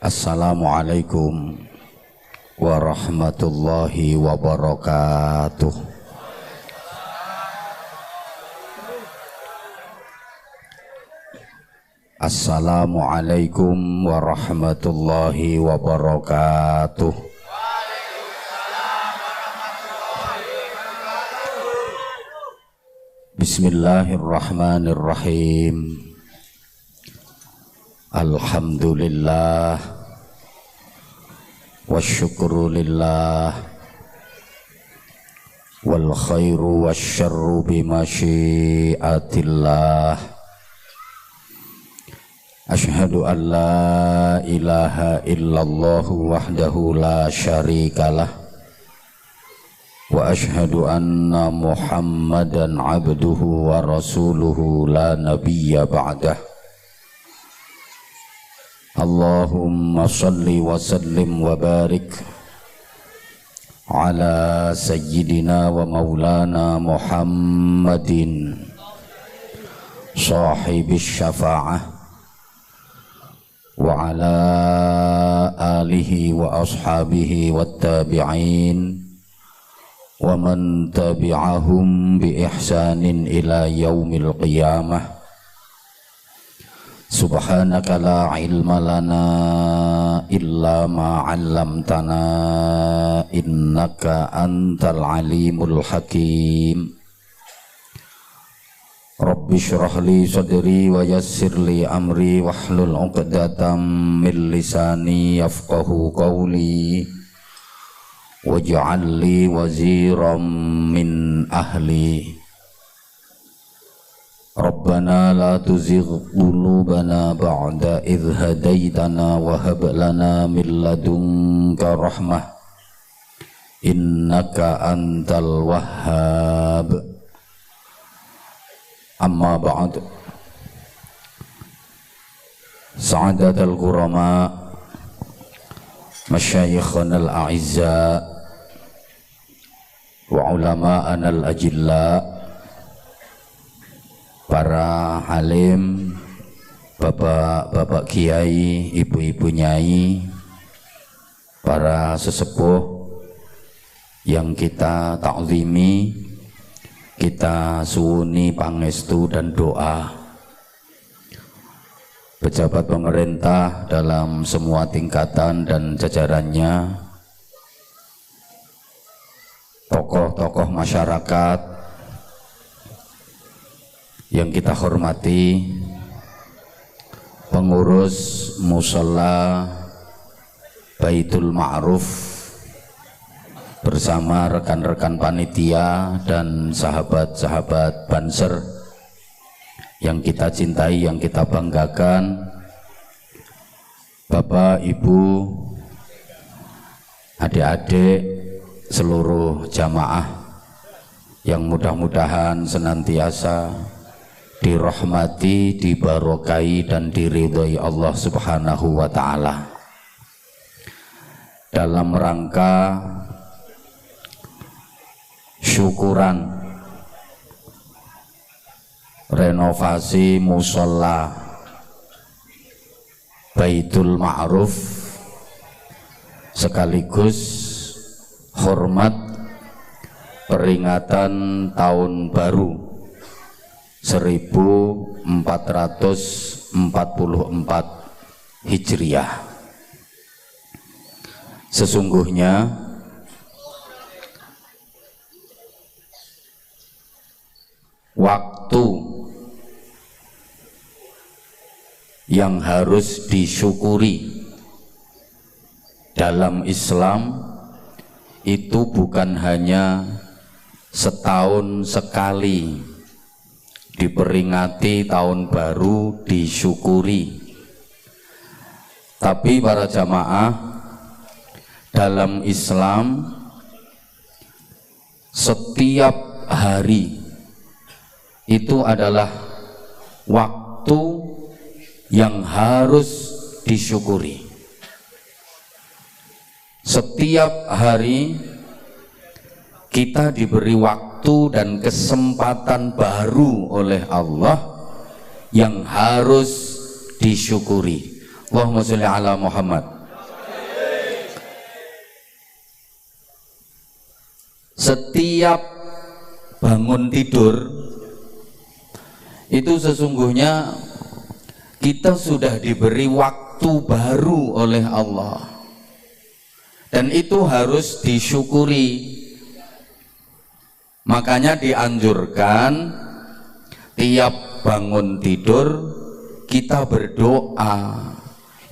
Assalamualaikum warahmatullahi wabarakatuh. Assalamualaikum warahmatullahi wabarakatuh. Bismillahirrahmanirrahim. Alhamdulillah wasyukru lillah wal khairu wasyarru bimasyiatillah. Asyhadu an la ilaha illallah wahdahu la syarikalah wa asyhadu anna Muhammadan abduhu wa rasuluhu la nabiyya ba'dah. Allahumma salli wa sallim wa barik ala sayyidina wa maulana Muhammadin sahibis syafa'ah wa ala alihi wa ashabihi wat tabi'in wa man tabi'ahum bi ihsanin ila yaumil qiyamah. Subhanaka la ilma lana illa ma 'allamtana innaka antal alimul hakim. Rabbi shrah li sadri wa yassir li amri wahlul 'uqdatam min lisani yafqahu qawli waj'al li waziran min ahli. Rabbana la tuzigh qulubana ba'da idh hadaitana wa hab lana min ladunka rahmah innaka antal wahhab. Amma ba'd. Sa'adatul qurama masyayikhana al-a'izza wa ulama'ana al-ajilla, para alim, bapak-bapak kiai, ibu-ibu nyai, para sesepuh yang kita ta'zimi, kita suwuni pangestu dan doa, pejabat pemerintah dalam semua tingkatan dan jajarannya, tokoh-tokoh masyarakat yang kita hormati, pengurus mushola Baitul Ma'ruf bersama rekan-rekan panitia dan sahabat-sahabat Banser yang kita cintai, yang kita banggakan, Bapak, Ibu, adik-adik, seluruh jamaah yang mudah-mudahan senantiasa dirahmati, dibarokai dan diridhoi Allah Subhanahu wa ta'ala. Dalam rangka syukuran renovasi mushola Baitul Ma'ruf sekaligus hormat peringatan tahun baru 1444 Hijriah. Sesungguhnya waktu yang harus disyukuri dalam Islam itu bukan hanya setahun sekali diperingati tahun baru disyukuri, tapi para jamaah, dalam Islam setiap hari itu adalah waktu yang harus disyukuri. Setiap hari kita diberi waktu dan kesempatan baru oleh Allah yang harus disyukuri. Allahumma sholli ala Muhammad. setiap bangun tidur itu sesungguhnya kita sudah diberi waktu baru oleh Allah, dan itu harus disyukuri. Makanya dianjurkan tiap bangun tidur kita berdoa.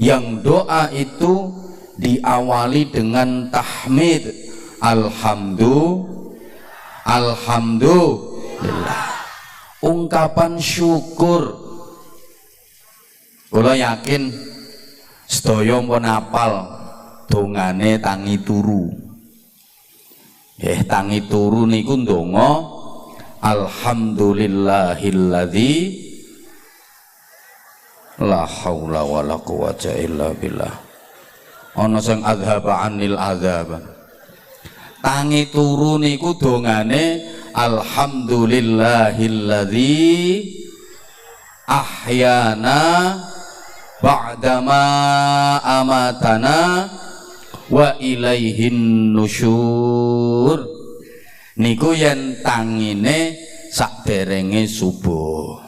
Yang doa itu diawali dengan tahmid, alhamdulillah, ungkapan syukur. Kula yakin sedaya pun apal dongane tangi turu. Tangi turu niku ndonga alhamdulillahilladzi la haula wala quwata illa billah. Ana sing adzhaba anil adzab. Tangi turu niku dongane alhamdulillahilladzi ahyana ba'dama amatana wa ilaihin nusyur. Niku yen tangine sakderenge subuh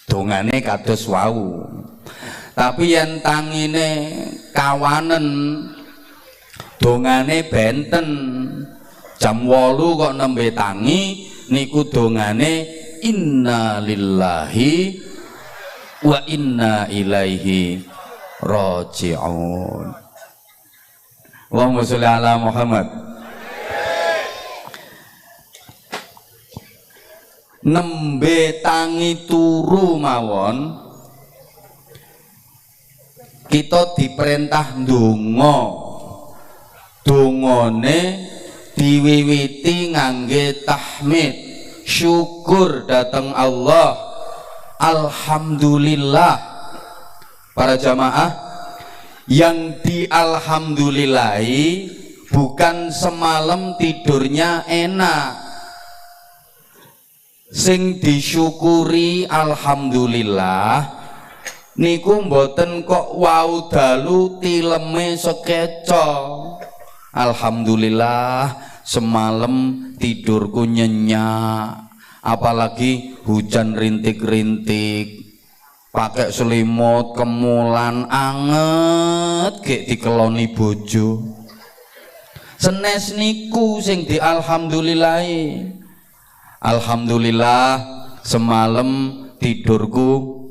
dongane kados wau. Tapi yen tangine kawanen dongane benten jam 8 kok nembe tangi, niku dongane inna lillahi wa inna ilaihi raji'un. Allahumma sholli ala Muhammad. Nembe tangi turu mawon kita diperintah ndonga. Dongane diwiwiti ngangge tahmid, syukur datang Allah, alhamdulillah. Para jamaah, yang dialhamdulillahi bukan semalam tidurnya enak, sing disyukuri alhamdulillah niku mboten kok wau dalu tileme sekeca. Alhamdulillah semalam tidurku nyenyak, apalagi hujan rintik-rintik, pakai selimut kemulan anget gek dikeloni bojo. Senes niku sing di alhamdulillahi. Alhamdulillah semalam tidurku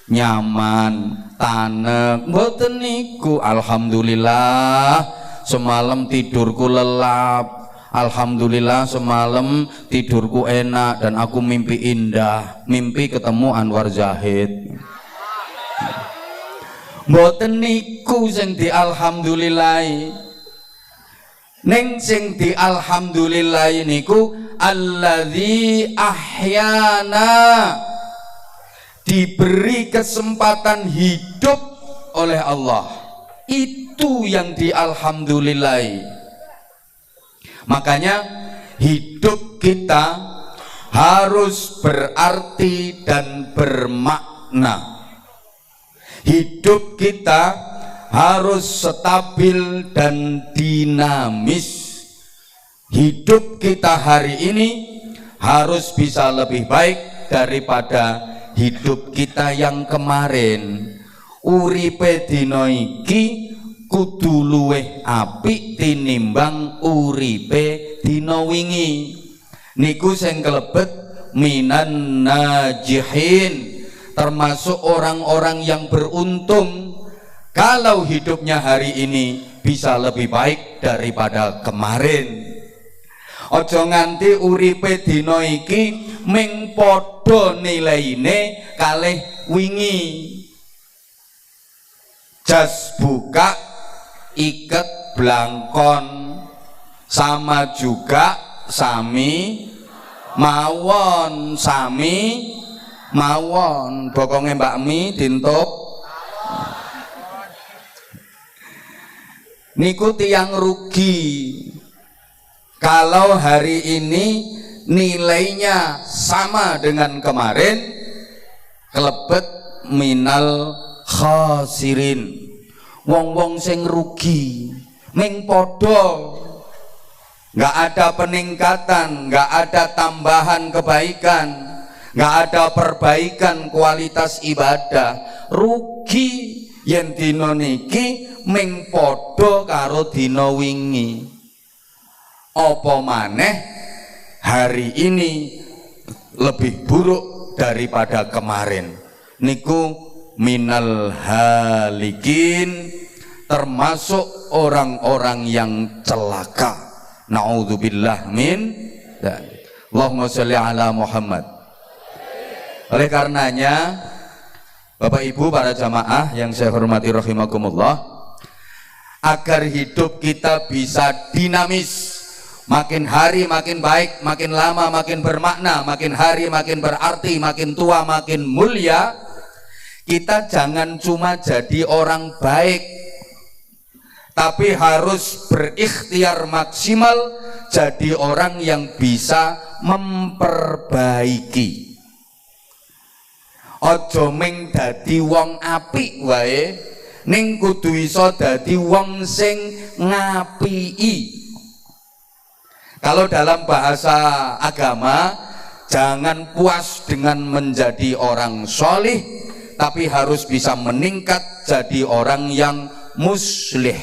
nyaman, tanek, mboten niku. Alhamdulillah semalam tidurku lelap. Alhamdulillah semalam tidurku enak dan aku mimpi indah, mimpi ketemu Anwar Zahid. Mboten niku sing di alhamdulillahi. Ning sing di alhamdulillahi niku alladzi ahyana, diberi kesempatan hidup oleh Allah. Itu yang di alhamdulillahi. Makanya hidup kita harus berarti dan bermakna. Hidup kita harus stabil dan dinamis. Hidup kita hari ini harus bisa lebih baik daripada hidup kita yang kemarin. Uripe dina iki kudu luweh apik tinimbang uripe dina wingi. Niku sing kelebet minan najihin, termasuk orang-orang yang beruntung kalau hidupnya hari ini bisa lebih baik daripada kemarin. Ojo nganti uripe dina iki ming padha nilaine kalih wingi. Jas buka iket blangkon, sama juga sami mawon, sami mawon. Bokonge Mbak Mi dintup niku tiyang rugi kalau hari ini nilainya sama dengan kemarin, kelebet minal khasirin. Wong-wong sing rugi ming padha nggak ada peningkatan, nggak ada tambahan kebaikan, nggak ada perbaikan kualitas ibadah. Rugi yen dina niki ming padha karo dina wingi. Apa maneh hari ini lebih buruk daripada kemarin. Niku minal halikin, termasuk orang-orang yang celaka. Na'udzubillah min dzalik. Allahumma sholli ala Muhammad. Oleh karenanya, Bapak Ibu para jamaah yang saya hormati rahimakumullah, agar hidup kita bisa dinamis, makin hari makin baik, makin lama makin bermakna, makin hari makin berarti, makin tua makin mulia, kita jangan cuma jadi orang baik, tapi harus berikhtiar maksimal jadi orang yang bisa memperbaiki. Ojo ming dadi wong apik wae, ning kudu iso dadi wong sing ngapiki. Kalau dalam bahasa agama, jangan puas dengan menjadi orang solih, tapi harus bisa meningkat jadi orang yang muslih.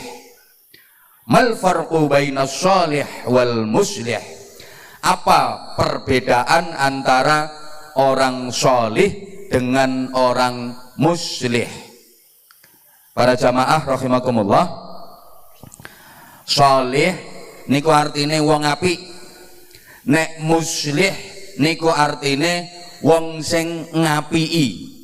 Mal farqu bainas sholih wal muslih? Apa perbedaan antara orang solih dengan orang muslih? Para jamaah rahimakumullah, solih niku artine wong apik, nek muslih niku artine wong sing ngapiki,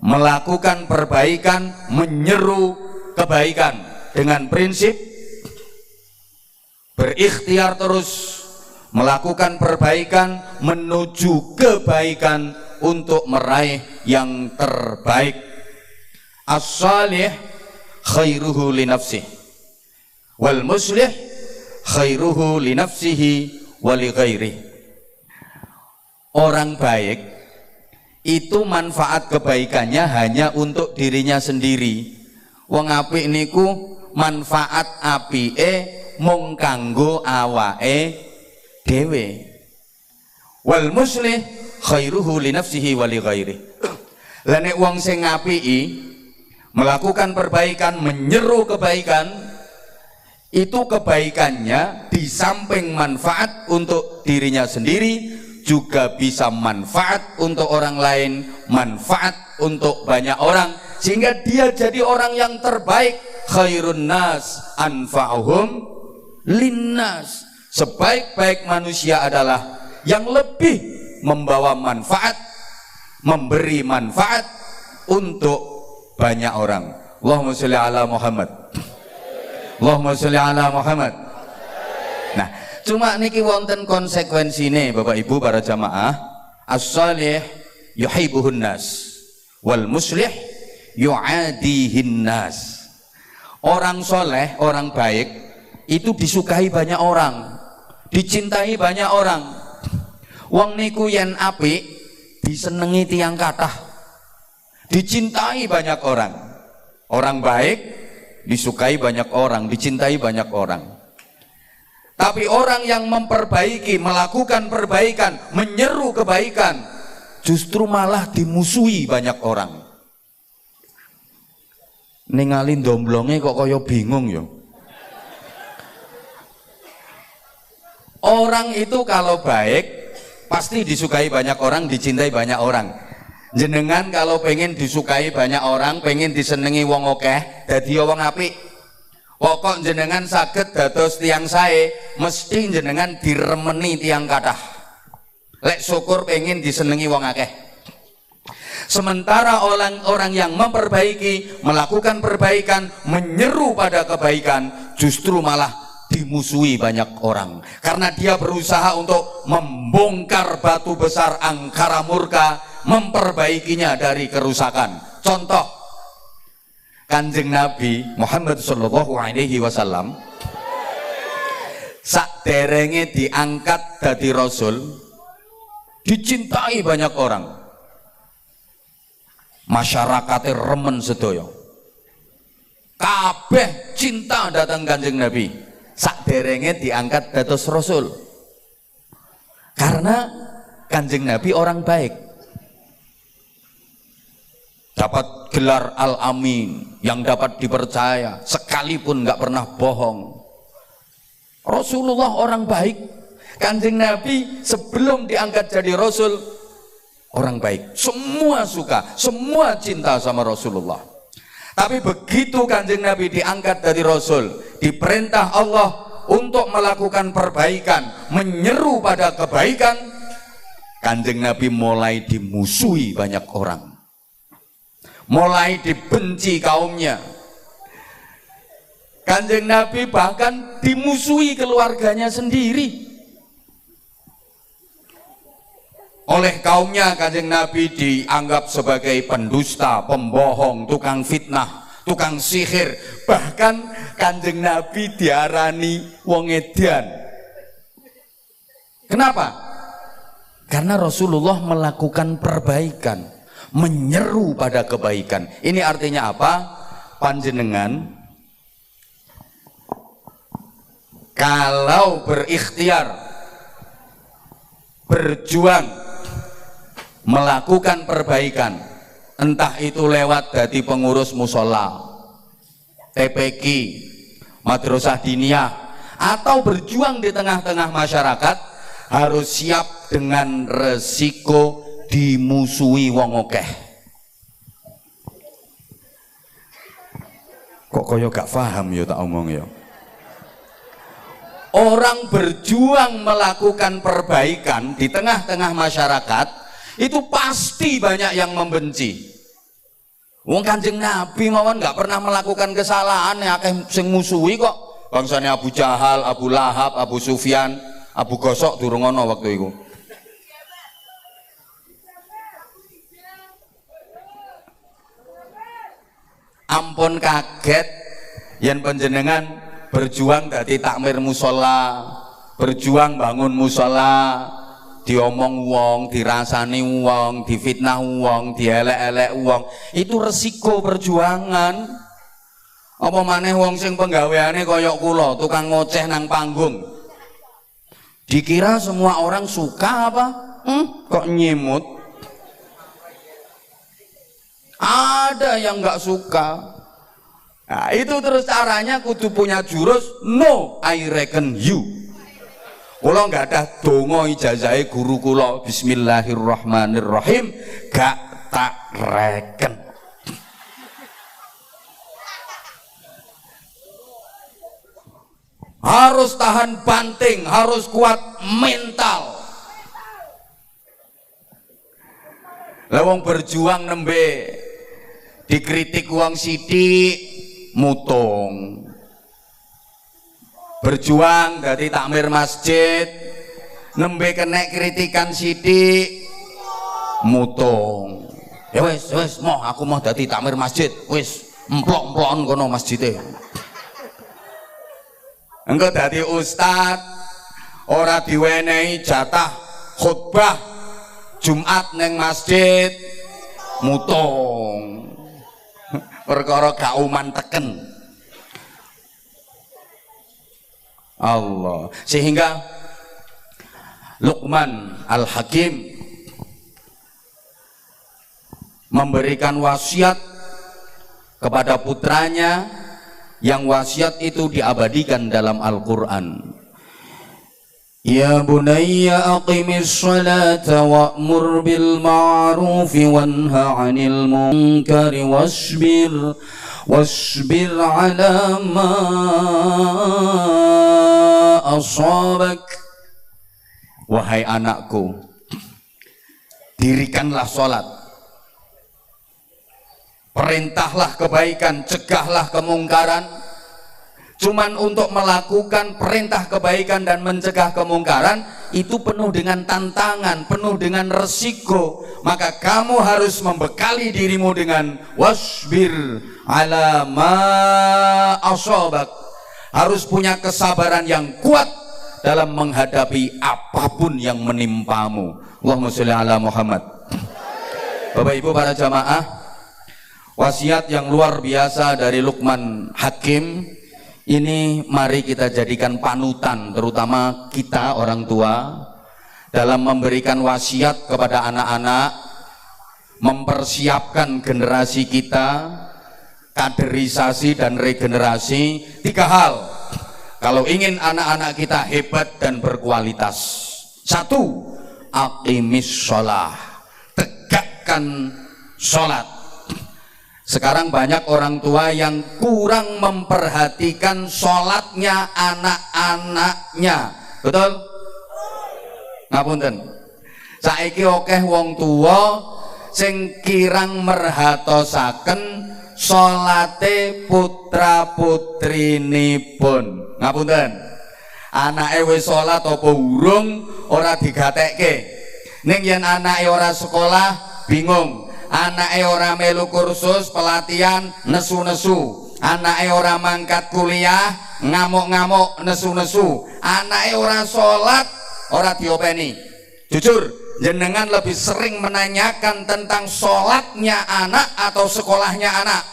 melakukan perbaikan, menyeru kebaikan dengan prinsip berikhtiar terus melakukan perbaikan menuju kebaikan untuk meraih yang terbaik. As-salih khairuhu li nafsihi wal muslih khairuhu li nafsihi wa li ghairihi. Orang baik itu manfaat kebaikannya hanya untuk dirinya sendiri. Wong apik niku manfaat apike mung kanggo awake dhewe. Wal muslih khairuhu li nafsihi wa li ghairihi. Lah nek wong sing ngapiki melakukan perbaikan, menyeru kebaikan, itu kebaikannya di samping manfaat untuk dirinya sendiri juga bisa manfaat untuk orang lain, manfaat untuk banyak orang, sehingga dia jadi orang yang terbaik. Khairun nas anfa'uhum linnas. Sebaik-baik manusia adalah yang lebih membawa manfaat, memberi manfaat untuk banyak orang. Allahumma sholli ala Muhammad. Allahumma sholli ala Muhammad. Nah, cuma niki wonten konsekuensine Bapak Ibu para jamaah. As-salih yuhibbuhun nas wal muslih yu'adihin nas. Orang soleh, orang baik itu disukai banyak orang, dicintai banyak orang. Wong niku yen apik disenengi tiyang kathah, dicintai banyak orang. Orang baik disukai banyak orang, dicintai banyak orang. Tapi orang yang memperbaiki, melakukan perbaikan, menyeru kebaikan, justru malah dimusuhi banyak orang. Ningali domblonge kok kaya bingung yo. Orang itu kalau baik pasti disukai banyak orang, dicintai banyak orang. Jenengan kalau pengen disukai banyak orang, pengen disenengi wong akeh, dadi wong apik, pokok jenengan saged dados tiyang sae, mesti jenengan diremeni tiyang kathah. Lek syukur pengen disenengi wong akeh. Sementara orang-orang yang memperbaiki, melakukan perbaikan, menyeru pada kebaikan, justru malah dimusuhi banyak orang, karena dia berusaha untuk membongkar batu besar angkara murka, memperbaikinya dari kerusakan. Contoh, Kanjeng Nabi Muhammad sallallahu alaihi wasallam sakderenge diangkat dadi rasul, dicintai banyak orang, masyarakatnya remen sedaya, kabeh cinta datang Kanjeng Nabi. Sakderenge saderenge diangkat dados rasul. Karena Kanjeng Nabi orang baik. Dapat gelar Al-Amin, yang dapat dipercaya, sekalipun nggak pernah bohong. Rasulullah orang baik. Kanjeng Nabi sebelum diangkat jadi rasul orang baik. Semua suka, semua cinta sama Rasulullah. Tapi begitu Kanjeng Nabi diangkat dari rasul, diperintah Allah untuk melakukan perbaikan, menyeru pada kebaikan, Kanjeng Nabi mulai dimusuhi banyak orang, mulai dibenci kaumnya. Kanjeng Nabi bahkan dimusuhi keluarganya sendiri. Oleh kaumnya Kanjeng Nabi dianggap sebagai pendusta, pembohong, tukang fitnah, tukang sihir. Bahkan Kanjeng Nabi diarani wong edan. Kenapa? Karena Rasulullah melakukan perbaikan, menyeru pada kebaikan. Ini artinya apa? Panjenengan kalau berikhtiar, berjuang melakukan perbaikan, entah itu lewat dari pengurus musola, TPQ, madrasah diniyah, atau berjuang di tengah-tengah masyarakat, harus siap dengan resiko dimusuhi wong akeh. Kok koyo gak paham ya tak omong ya. Orang berjuang melakukan perbaikan di tengah-tengah masyarakat itu pasti banyak yang membenci. Wong Kanjeng Nabi mawon nggak pernah melakukan kesalahan, ya akeh sing musuhi kok. Bangsane Abu Jahal, Abu Lahab, Abu Sufyan, Abu Gosok durung ono waktu itu. Ampun kaget yen panjenengan berjuang dadi takmir musola, berjuang bangun musola, diomong wong, dirasani wong, difitnah wong, dielek-elek wong. Itu resiko perjuangan. Apa maneh wong sing penggaweane koyok kula, tukang ngoceh nang panggung. Dikira semua orang suka apa? Kok nyimut? Ada yang nggak suka. Nah, itu terus caranya kudu punya jurus no I reckon you. Kula nggak ada dongo ijazahe guru kula bismillahirrahmanirrahim, gak tak reken. Harus tahan banting, harus kuat mental. Lawang berjuang nembe dikritik uang sidik mutung, berjuang dari takmir masjid nembe kena kritikan sidik mutung. Ya wis mau aku mau dadi takmir masjid, wis emplok-emplokon kono masjide. Engko dadi ustad ora diwenehi jatah khutbah Jumat neng masjid mutung. Perkara gak uman teken Allah. Sehingga Luqman Al-Hakim memberikan wasiat kepada putranya, yang wasiat itu diabadikan dalam Al-Quran. Ya bunayya aqimis salata wa'mur bil ma'rufi wanha 'anil munkari wasbir 'ala ma asabak. Wahai anakku, dirikanlah salat, perintahlah kebaikan, cegahlah kemungkaran. Cuman untuk melakukan perintah kebaikan dan mencegah kemungkaran itu penuh dengan tantangan, penuh dengan resiko. Maka kamu harus membekali dirimu dengan wasbir ala ma asabak. Harus punya kesabaran yang kuat dalam menghadapi apapun yang menimpamu. Allahumma sholli ala Muhammad. Bapak Ibu para jamaah, wasiat yang luar biasa dari Luqman Hakim Ini mari kita jadikan panutan, terutama kita orang tua, dalam memberikan wasiat kepada anak-anak, mempersiapkan generasi kita, kaderisasi dan regenerasi. 3 hal kalau ingin anak-anak kita hebat dan berkualitas. 1, aqimis sholah, tegakkan sholat. Sekarang banyak orang tua yang kurang memperhatikan sholatnya anak-anaknya. Betul? Ngapunten. Saiki akeh wong tua sing kirang merhatosaken sholate putra putrinipun. Ngapunten. Anake wis sholat apa urung ora digatekke. Ning yen anake ora sekolah bingung. Anake ora melu kursus pelatihan nesu-nesu, anake ora mangkat kuliah ngamuk-ngamuk nesu-nesu, anake ora sholat ora diopeni. Jujur, jenengan lebih sering menanyakan tentang sholatnya anak atau sekolahnya anak?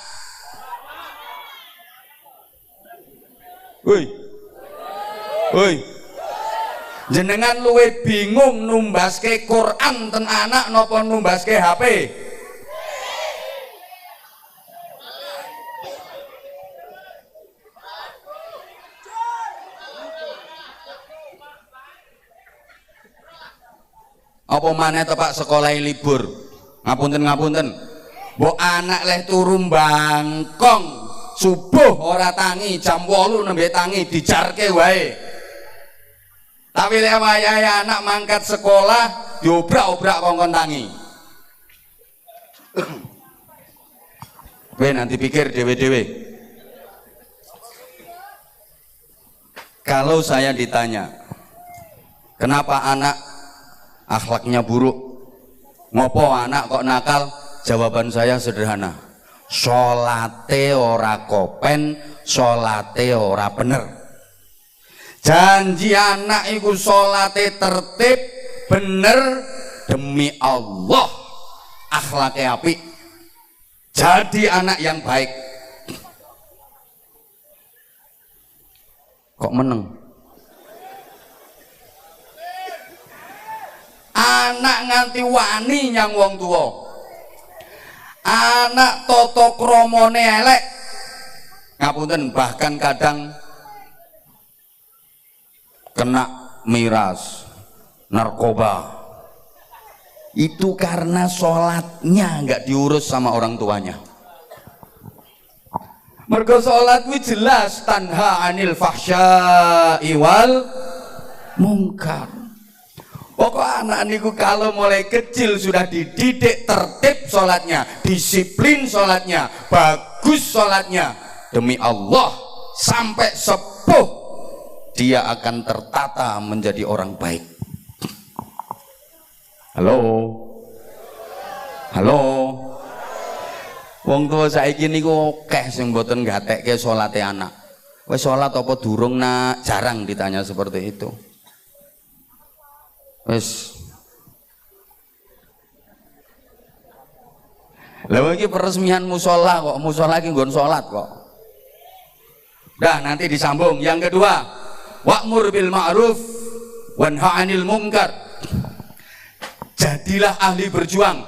Woi, jenengan luwe bingung numbaske Quran ten anak nopo numbaske HP? Apa maneh tepak sekolah libur? Ngapunten. Mbok anak leh turu bangkong subuh ora tangi, jam 8 nembe tangi dijarke wae. Tapi lek wayahe anak mangkat sekolah diobrak-obrak kongkon tangi. Nanti pikir dewe-dewe. Kalau saya ditanya, kenapa anak akhlaknya buruk, ngopo anak kok nakal? Jawaban saya sederhana, sholate ora kopen, sholate ora bener. Janji anak iku sholate tertib bener, demi Allah akhlaknya apik, jadi anak yang baik. Kok meneng? Anak nganti wani nyang wong tua, anak toto kromone elek, ngapunten, bahkan kadang kena miras, narkoba. Itu karena sholatnya nggak diurus sama orang tuanya. Mergo sholat wi jelas tanha anil fahsya'i wal mungkar. Pokok anak niku kalau mulai kecil sudah dididik tertib sholatnya, disiplin sholatnya, bagus sholatnya, demi Allah sampai sepuh dia akan tertata menjadi orang baik. Halo. Wong tua saiki niku akeh sing mboten gatekke salate anak. Wis salat apa durung nak? Jarang ditanya seperti itu. Wis. Lha iki peresmian musala kok, musala iki nggon salat kok. Dah nanti disambung. Yang kedua, wa'mur bil ma'ruf wanha 'anil munkar. Jadilah ahli berjuang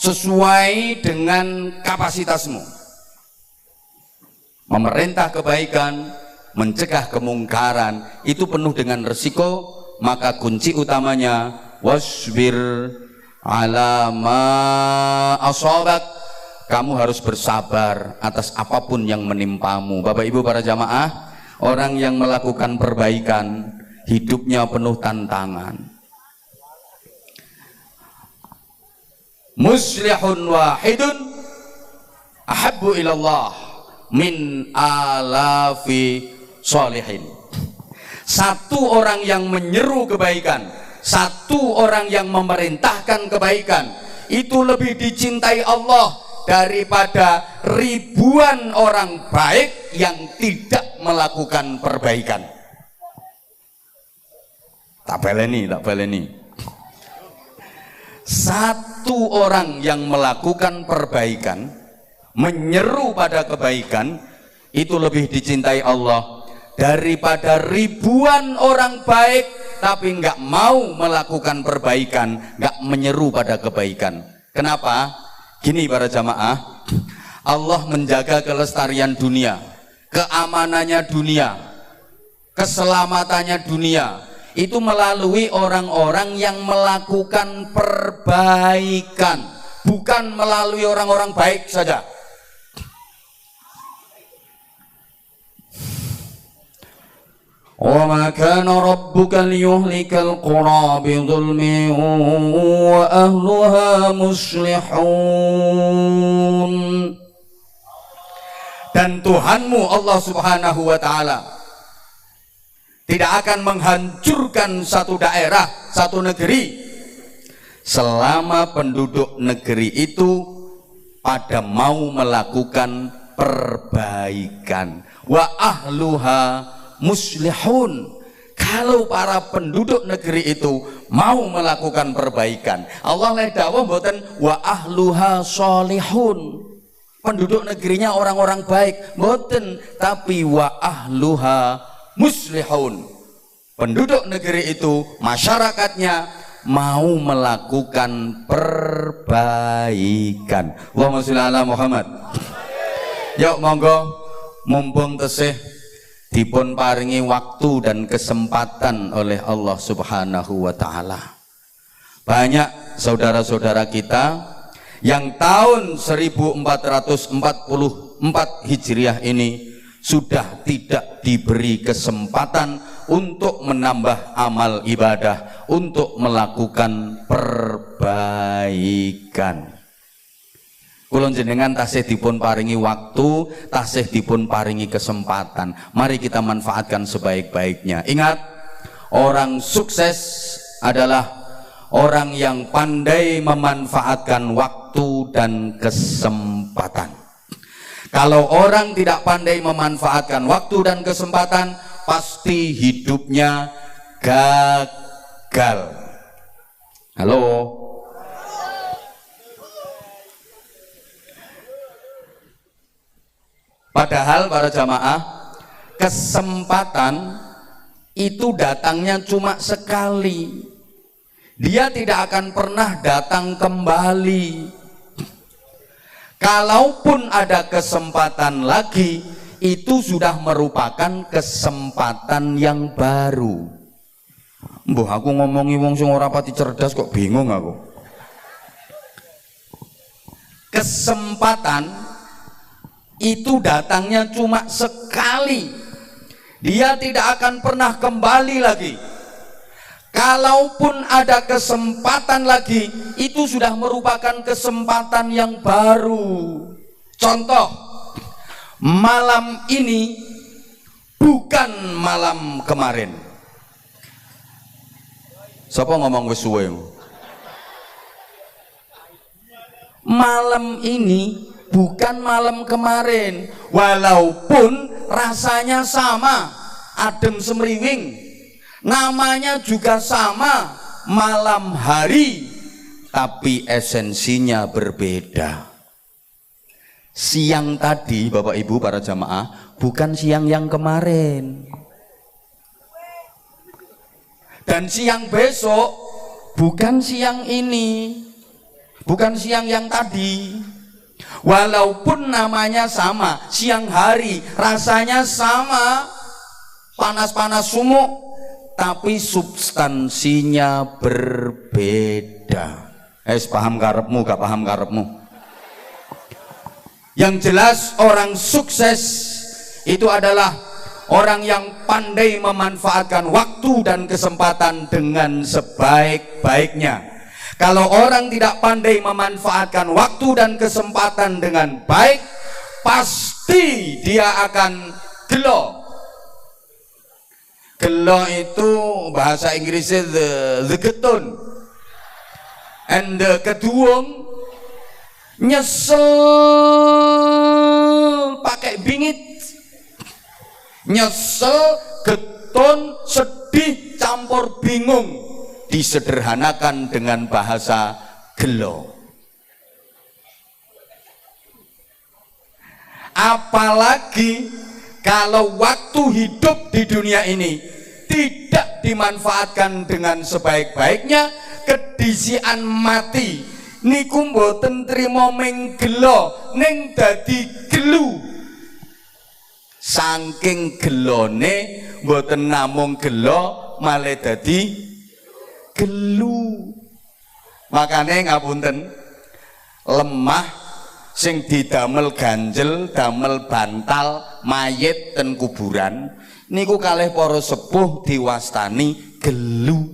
sesuai dengan kapasitasmu. Memerintah kebaikan, mencegah kemungkaran, itu penuh dengan resiko, maka kunci utamanya wasbir ala ma asabak. Kamu harus bersabar atas apapun yang menimpamu. Bapak Ibu para jamaah, orang yang melakukan perbaikan hidupnya penuh tantangan. Muslihun wahidun ahabbu ilallah min alafi solihin. Satu orang yang menyeru kebaikan, satu orang yang memerintahkan kebaikan, itu lebih dicintai Allah daripada ribuan orang baik yang tidak melakukan perbaikan. Tak baleni. Satu orang yang melakukan perbaikan, menyeru pada kebaikan, itu lebih dicintai Allah daripada ribuan orang baik tapi nggak mau melakukan perbaikan, nggak menyeru pada kebaikan. Kenapa? Gini para jamaah, Allah menjaga kelestarian dunia, keamanannya dunia, keselamatannya dunia itu melalui orang-orang yang melakukan perbaikan, bukan melalui orang-orang baik saja. وَمَا كَانَ رَبُّكَ لِيُهْلِكَ الْقُرَى بِظُلْمٍ وَأَهْلُهَا مُصْلِحُونَ. Dan Tuhanmu Allah Subhanahu wa Ta'ala tidak akan menghancurkan satu daerah, satu negeri selama penduduk negeri itu pada mau melakukan perbaikan. Wa ahluha muslihun. Kalau para penduduk negeri itu mau melakukan perbaikan, Allah le dawuh mboten wa ahluha sholihun, penduduk negerinya orang-orang baik, mboten, tapi wa ahluha muslihun, penduduk negeri itu, masyarakatnya mau melakukan perbaikan. Allahumma sholli ala Muhammad. Yuk monggo, mumpung tesih dipun paringi waktu dan kesempatan oleh Allah Subhanahu wa Ta'ala. Banyak saudara-saudara kita yang tahun 1444 Hijriah ini sudah tidak diberi kesempatan untuk menambah amal ibadah, untuk melakukan perbaikan. Kula jenengan tasih dipun paringi waktu, tasih dipun paringi kesempatan. Mari kita manfaatkan sebaik-baiknya. Ingat, orang sukses adalah orang yang pandai memanfaatkan waktu dan kesempatan. Kalau orang tidak pandai memanfaatkan waktu dan kesempatan, pasti hidupnya gagal. Halo? Padahal para jamaah, kesempatan itu datangnya cuma sekali. Dia tidak akan pernah datang kembali. Kalaupun ada kesempatan lagi, itu sudah merupakan kesempatan yang baru. Mbah, aku ngomongi wong sing ora pati cerdas kok bingung aku. Kesempatan itu datangnya cuma sekali, dia tidak akan pernah kembali lagi. Kalaupun ada kesempatan lagi, itu sudah merupakan kesempatan yang baru. Contoh, malam ini bukan malam kemarin. Siapa ngomong wis suwe? Malam ini bukan malam kemarin, walaupun rasanya sama, adem semriwing, namanya juga sama, malam hari, tapi esensinya berbeda. Siang tadi, Bapak Ibu para jamaah, bukan siang yang kemarin, dan siang besok bukan siang ini, bukan siang yang tadi. Walaupun namanya sama, siang hari, rasanya sama, panas-panas sumuk, tapi substansinya berbeda. Paham karepmu gak paham karepmu? Yang jelas orang sukses itu adalah orang yang pandai memanfaatkan waktu dan kesempatan dengan sebaik-baiknya. Kalau orang tidak pandai memanfaatkan waktu dan kesempatan dengan baik, pasti dia akan gelo. Gelo itu bahasa Inggrisnya the getun, and the keduung, nyesel pakai bingit, nyesel, getun, sedih, campur bingung. Disederhanakan dengan bahasa gelo. Apalagi kalau waktu hidup di dunia ini tidak dimanfaatkan dengan sebaik-baiknya, kedisian mati niku mboten trima ming gelo ning dadi gelu. Saking gelone mboten namung gelo malah dadi gelu. Makane ngapunten, lemah sing didamel ganjel, damel bantal mayit ten kuburan niku kalih para sepuh diwastani gelu.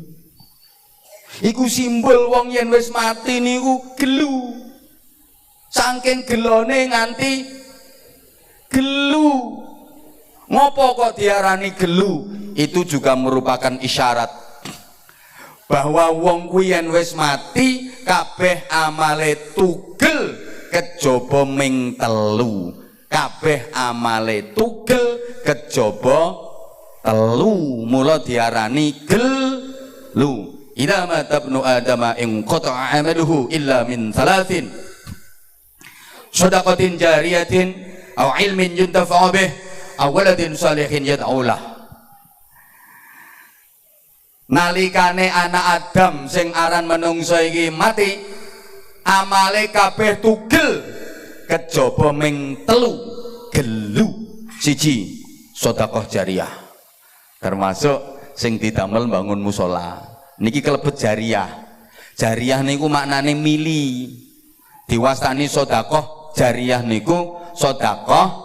Iku simbol wong yen wis mati niku gelu. Saking gelone nganti gelu. Ngopo kok diarani gelu? Itu juga merupakan isyarat bahwa wong kuwi yen wis mati kabeh amale tugel kejaba ming telu. Kabeh amale tugel kejaba telu. Mula diarani gelu. Idza mata ibnu adama in qata'a amaluhu illa min thalathin shadaqatin jariyatin aw ilmin yuntafa'u bih aw waladin shalihin yad'u lah. Nalikane anak Adam sing aran menungso iki mati, amale kabeh tugel kejaba ming telu gelu. Siji sedekah jariyah, termasuk sing didamel bangun musala. Niki kelebet jariyah. Jariyah niku maknane mili. Diwastani sedekah jariyah niku sedekah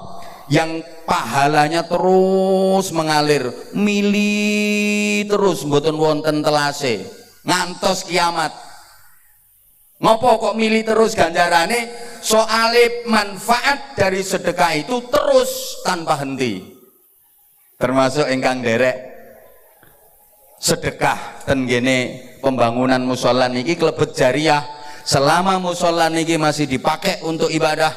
yang pahalanya terus mengalir, mili terus mboten wonten telase ngantos kiamat. Ngopo kok mili terus ganjarane? Soale manfaat dari sedekah itu terus tanpa henti. Termasuk ingkang derek sedekah ten gene pembangunan musala niki kelebet jariyah. Selama musala niki masih dipakai untuk ibadah,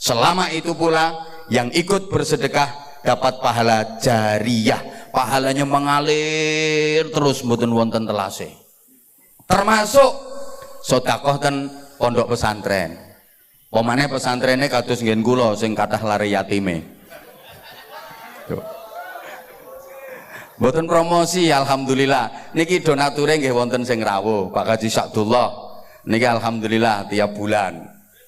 selama itu pula yang ikut bersedekah dapat pahala jariyah. Pahalanya mengalir terus mboten wonten telase. Termasuk sedekah ten pondok pesantren. Pemane pesantrene kados nggen kula sing kathah lare yatime. Mboten promosi, alhamdulillah. Niki donature nggih wonten sing rawuh, Pak Haji Sakdullah. Niki alhamdulillah tiap bulan.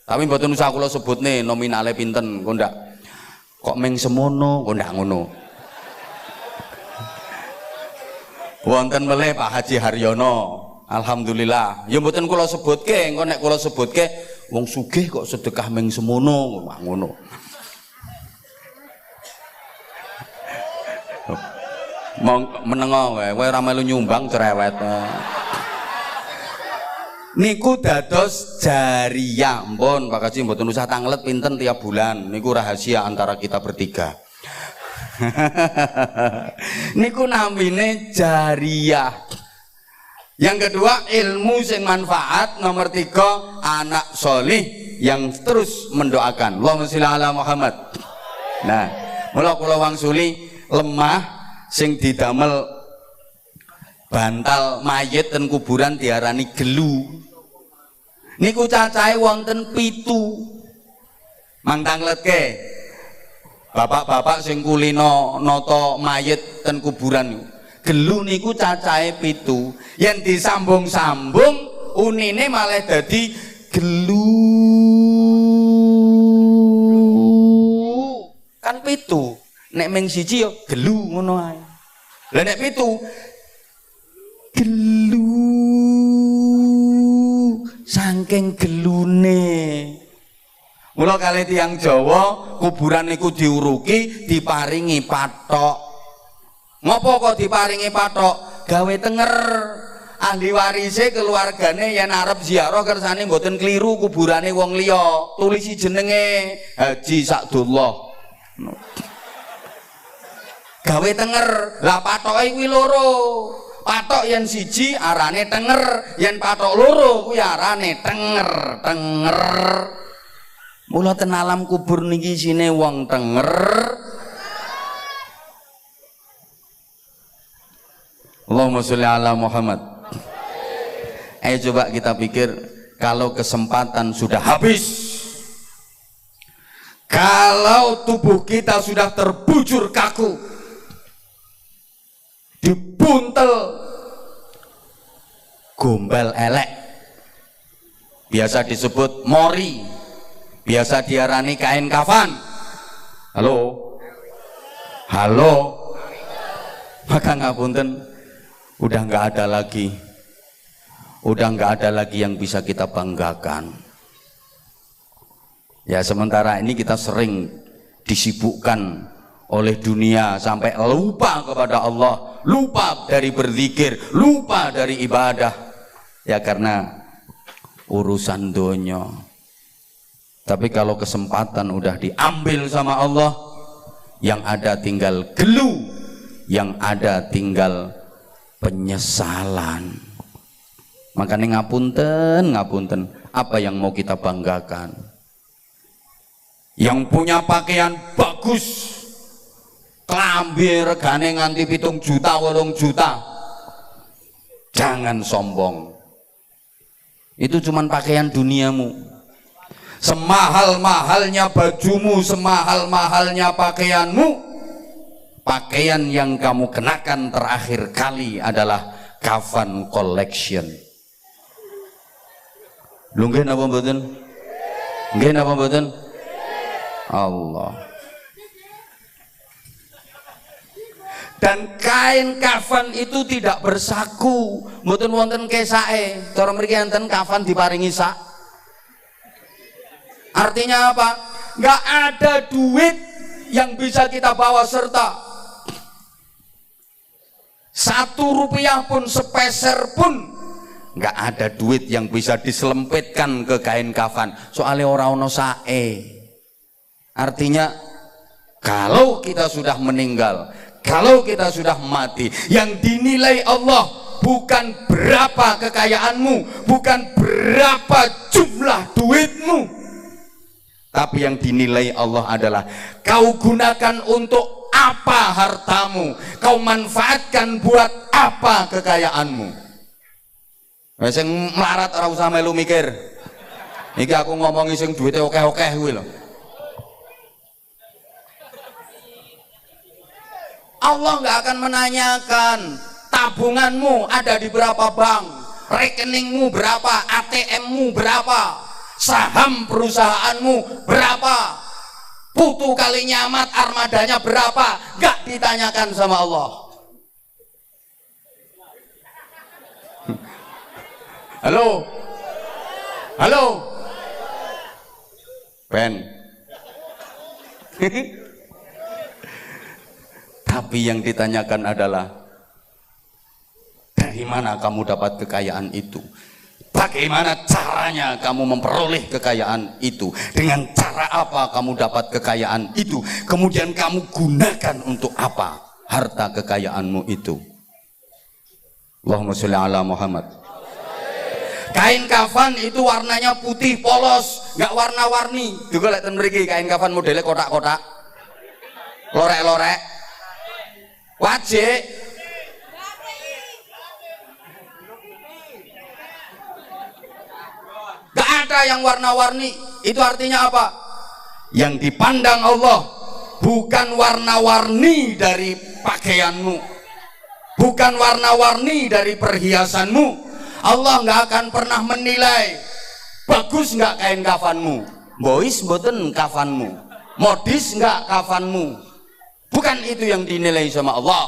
Tapi mboten usah kula sebutne nominale pinten, kok ndak. Kok meng semono, kok ndak ngono. Wonten meleh Pak Haji Haryono. Alhamdulillah. Ya mboten kula sebutke, engko nek kula sebutke wong sugih kok sedekah meng semono, ngono. Menengo wae, kowe ora melu nyumbang cerewet. Niku dados jariyah. Ampun Pak Haji mboten usah tanglet pinten tiap bulan. Niku rahasia antara kita bertiga. Niku namine jariyah. Yang kedua ilmu sing manfaat. Nomor 3 anak solih yang terus mendoakan. Allahumma sholli ala Muhammad. Nah, mula kula wangsuli lemah sing didamel bantal mayit ten kuburan diarani gelu. Niku cacahe wonten 7. Mang tangletke bapak-bapak sing kulino nata mayit ten kuburan gelu niku cacahe 7. Yen disambung-sambung unine malah dadi gelu. Kan 7. Nek meng siji yo gelu ngono ae. Lah nek 7 gelu. Saking gelune. Mula kalih tiyang Jawa kuburan niku diuruki diparingi pathok. Ngopo kok diparingi pathok? Gawe tenger. Ahli warise keluargane yen arep ziarah kersane mboten kliru kuburane wong liya. Tulisi jenenge Haji Sakdullah. Gawe tenger. Lah pathoke kuwi loro. Pathok yen siji arane tenger, yen pathok loro kuwi arane tenger. Mula ten alam kubur niki isine wong tenger. Allahumma sholli ala Muhammad. Ayo coba kita pikir, kalau kesempatan sudah habis, Kalau tubuh kita sudah terbujur kaku, dibuntel, gombal elek, biasa disebut mori, biasa diarani kain kafan. Halo, maka ngapunten, udah nggak ada lagi yang bisa kita banggakan. Ya, sementara ini kita sering disibukkan oleh dunia sampai lupa kepada Allah, lupa dari berzikir, lupa dari ibadah, ya karena urusan dunia. Tapi kalau kesempatan udah diambil sama Allah, yang ada tinggal gelu, yang ada tinggal penyesalan. Makanya ngapunten, apa yang mau kita banggakan? Yang punya pakaian bagus, klambi regane nganti 7 juta, 8 juta, jangan sombong. Itu cuman pakaian duniamu. Semahal-mahalnya bajumu, semahal-mahalnya pakaianmu, pakaian yang kamu kenakan terakhir kali adalah kafan collection. Lho nggih napa mboten? Nggih napa mboten? Allah. Dan kain kafan itu tidak bersaku, mboten wonten kesake. Cara mriki enten kafan diparingi sak. Artinya apa? Nggak ada duit yang bisa kita bawa serta. 1 rupiah pun, sepeser pun nggak ada duit yang bisa diselempitkan ke kain kafan. Soalnya ora ono sae. Artinya kalau kita sudah meninggal, kalau kita sudah mati, yang dinilai Allah bukan berapa kekayaanmu, bukan berapa jumlah duitmu, tapi yang dinilai Allah adalah kau gunakan untuk apa hartamu, kau manfaatkan buat apa kekayaanmu. Sing melarat ora usah melu mikir. Iki aku ngomongi sing duwite akeh-akeh kuwi lho. Allah nggak akan menanyakan tabunganmu ada di berapa bank, rekeningmu berapa, ATM-mu berapa, saham perusahaanmu berapa, putu kali nyamat armadanya berapa, nggak ditanyakan sama Allah. Halo Ben. Tapi yang ditanyakan adalah dari mana kamu dapat kekayaan itu, bagaimana caranya kamu memperoleh kekayaan itu, dengan cara apa kamu dapat kekayaan itu, kemudian kamu gunakan untuk apa harta kekayaanmu itu. Allahumma sholli ala Muhammad. Kain kafan itu warnanya putih polos, nggak warna-warni. Juga lihat mriki kain kafan modelnya kotak-kotak, lorek-lorek. Wajib gak ada yang warna-warni. Itu artinya apa? Yang dipandang Allah bukan warna-warni dari pakaianmu, bukan warna-warni dari perhiasanmu. Allah nggak akan pernah menilai bagus nggak kain kafanmu, bois mboten kafanmu, modis nggak kafanmu. Bukan itu yang dinilai sama Allah.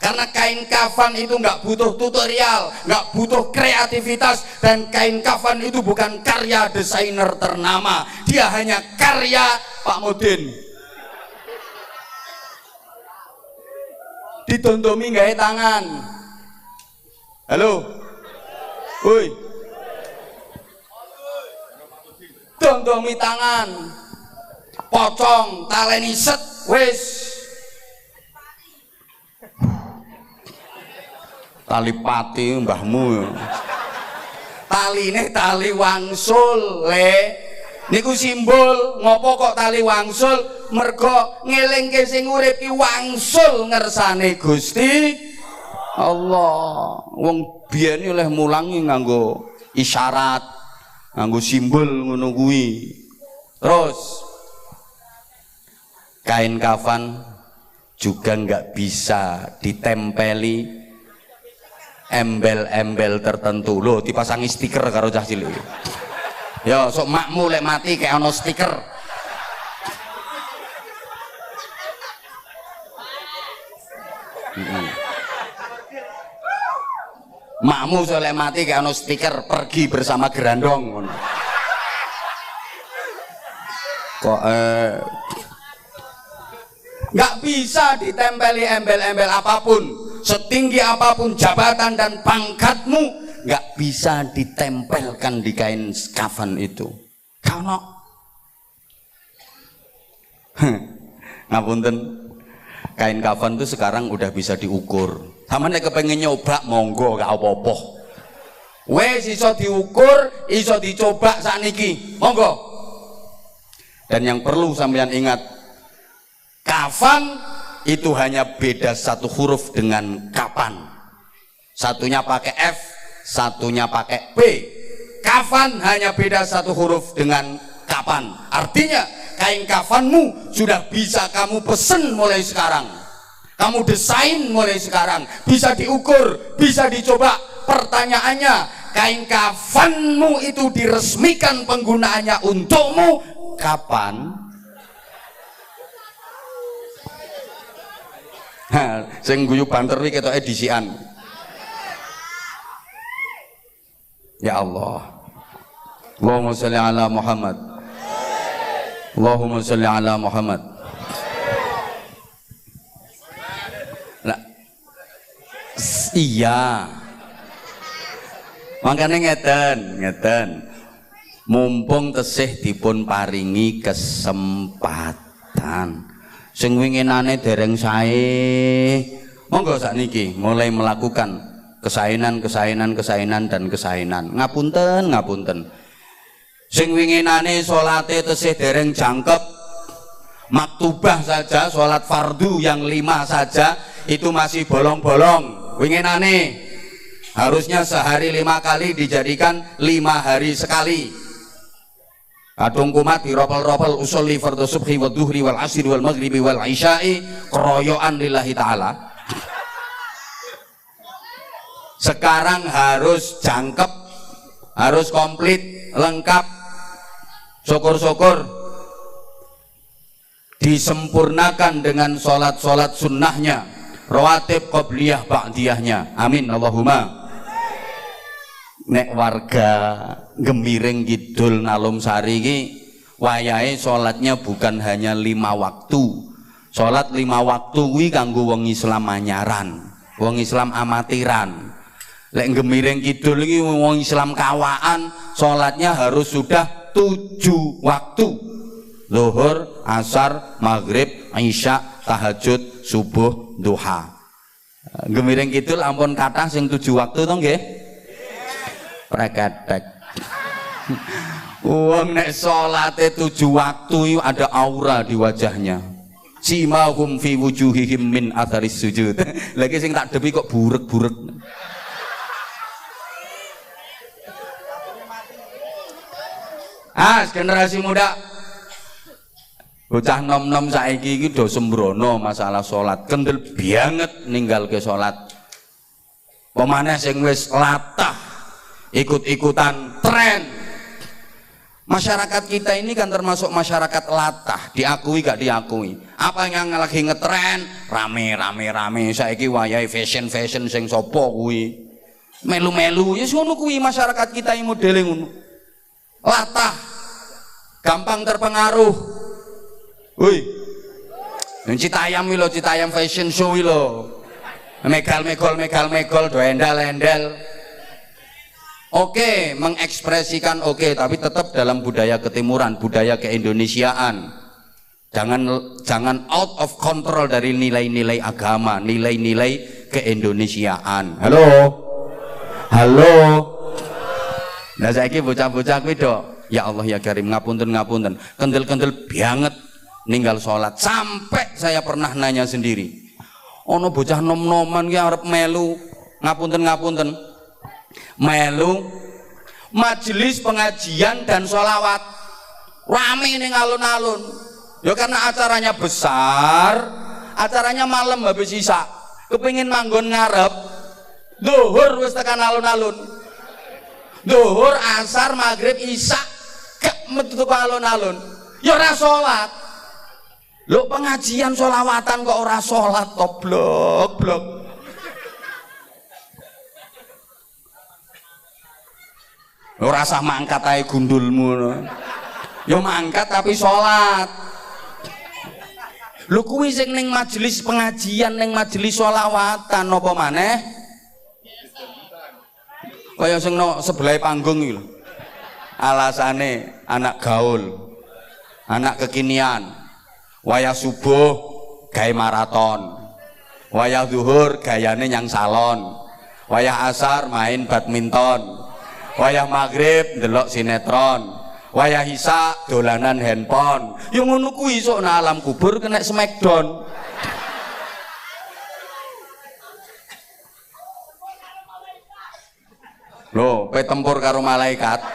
Karena kain kafan itu nggak butuh tutorial, nggak butuh kreativitas, dan kain kafan itu bukan karya desainer ternama. Dia hanya karya Pak Mudin. Ditontomi nggak tangan. Halo, woi, tontomi tangan, pocong, taleni set, wes. Tali pati mbahmu, tali ini tali wangsul le, niku simbol. Ngopo kok tali wangsul? Mergo ngelingke sing urip ki wangsul ngersane Gusti Allah. Wong biyen oleh mulangi nganggo isyarat, nganggo simbol ngono kuwi. Terus Kain kafan juga nggak bisa ditempeli embel-embel tertentu. Loh, dipasangi stiker karo cah cilik. Ya, sok makmu lek mati kayak ono stiker. Makmu soleh mati kayak ono stiker pergi bersama gerandong. Kok nggak bisa ditempeli embel-embel apapun, setinggi apapun jabatan dan pangkatmu nggak bisa ditempelkan di kain kafan itu. Karena ngapunten, kain kafan itu sekarang udah bisa diukur. Samane kepengen nyoba monggo gak apa-apa. Wes iso diukur, iso dicoba sakniki. Monggo. Dan yang perlu sampean ingat, kafan itu hanya beda satu huruf dengan kapan. Satunya pakai F, satunya pakai P. Kafan hanya beda satu huruf dengan kapan. Artinya kain kafanmu sudah bisa kamu pesen mulai sekarang. Kamu desain mulai sekarang, bisa diukur, bisa dicoba. Pertanyaannya, kain kafanmu itu diresmikan penggunaannya untukmu kapan? Sing guyu banter iki ketoke disian. Ya Allah. Allahumma sholli ala Muhammad. Allahumma sholli ala Muhammad. Iya, makanya ngeten, mumpung tesih dipun paringi kesempatan, sing winginane dereng sae, monggo sakniki mulai melakukan kesainan dan kesainan. Ngapunten, sing winginane salate tesih dereng jangkep, maktubah saja, sholat fardu yang 5 saja itu masih bolong-bolong. Winginane harusnya sehari 5 kali dijadikan 5 hari sekali. Kadung kumat diropel-ropel usolli fardhu subhi wa duhri wal asri wal maghribi wal isya'i keroyokan lillahi ta'ala. Sekarang harus jangkep, harus komplit, lengkap. Syukur-syukur disempurnakan dengan sholat-sholat sunnahnya, rawatib qobliyah ba'diyahnya. Amin Allahumma. Nek warga Gemiring Kidul Nalumsari iki wayahe sholatnya bukan hanya 5 waktu. Sholat 5 waktu kuwi kanggo wong Islam anyaran, wong Islam amatiran. Lek Gemiring Kidul iki wong Islam kawaan, sholatnya harus sudah 7 waktu. Zuhur, asar, maghrib, isya, tahajud, subuh, duha. Gemiring Kidul ampun kathah sing 7 waktu to nggih? Preketek. Wong nek salate 7 waktu itu ada aura di wajahnya. Simahum fi wujuhihim min atharis sujud. Lagi sing tak depi kok burek-burek. Generasi muda bocah nom-nom saiki iki do sembrono masalah salat, kendel banget ninggalke salat. Pemane sing wis latah ikut-ikutan tren. Masyarakat kita ini kan termasuk masyarakat latah, diakui gak diakui. Apa yang lagi ngetren, rame saiki wayahe fashion sing sapa kuwi. Melu-melu ya ngono kuwi masyarakat kita iki modele ngono. Latah, gampang terpengaruh. Woi, Citayam lho, Citayam fashion show lho. Megal do endal. Oke, mengekspresikan oke, tapi tetap dalam budaya ketimuran, budaya keindonesiaan. Jangan out of control dari nilai-nilai agama, nilai-nilai keindonesiaan. Halo. Nah saiki bocah-bocah kuwi dok, ya Allah ya Karim, ngapunten, kendel-kendel banget ninggal sholat. Sampai saya pernah nanya sendiri, ono bocah nom-noman ki arep melu, ngapunten, melu majelis pengajian dan sholawat, rame ning alun-alun. Ya karena acaranya besar, acaranya malam habis isak. Kepingin manggon ngarep, zuhur wis tekan alun-alun. Zuhur, asar, maghrib, isak gak metu teko alun-alun. Ya ora salat. Lho pengajian sholawatan kok ora salat to blok. Ora usah mangkat ae gundulmu. Ya mangkat tapi salat. Lho kuwi sing ning majelis pengajian, ning majelis sholawatan apa maneh? Kaya sing no sebelah panggung iki lho. Alasane anak gaul, anak kekinian. Wayah subuh gawe maraton. Wayah zuhur gayane nyang salon. Wayah asar main badminton. Wayah maghrib ndelok sinetron. Wayah isya dolanan handphone. Yo ngono kuwi sok nang alam kubur kena smackdown. Loh, pe tempur karo malaikat.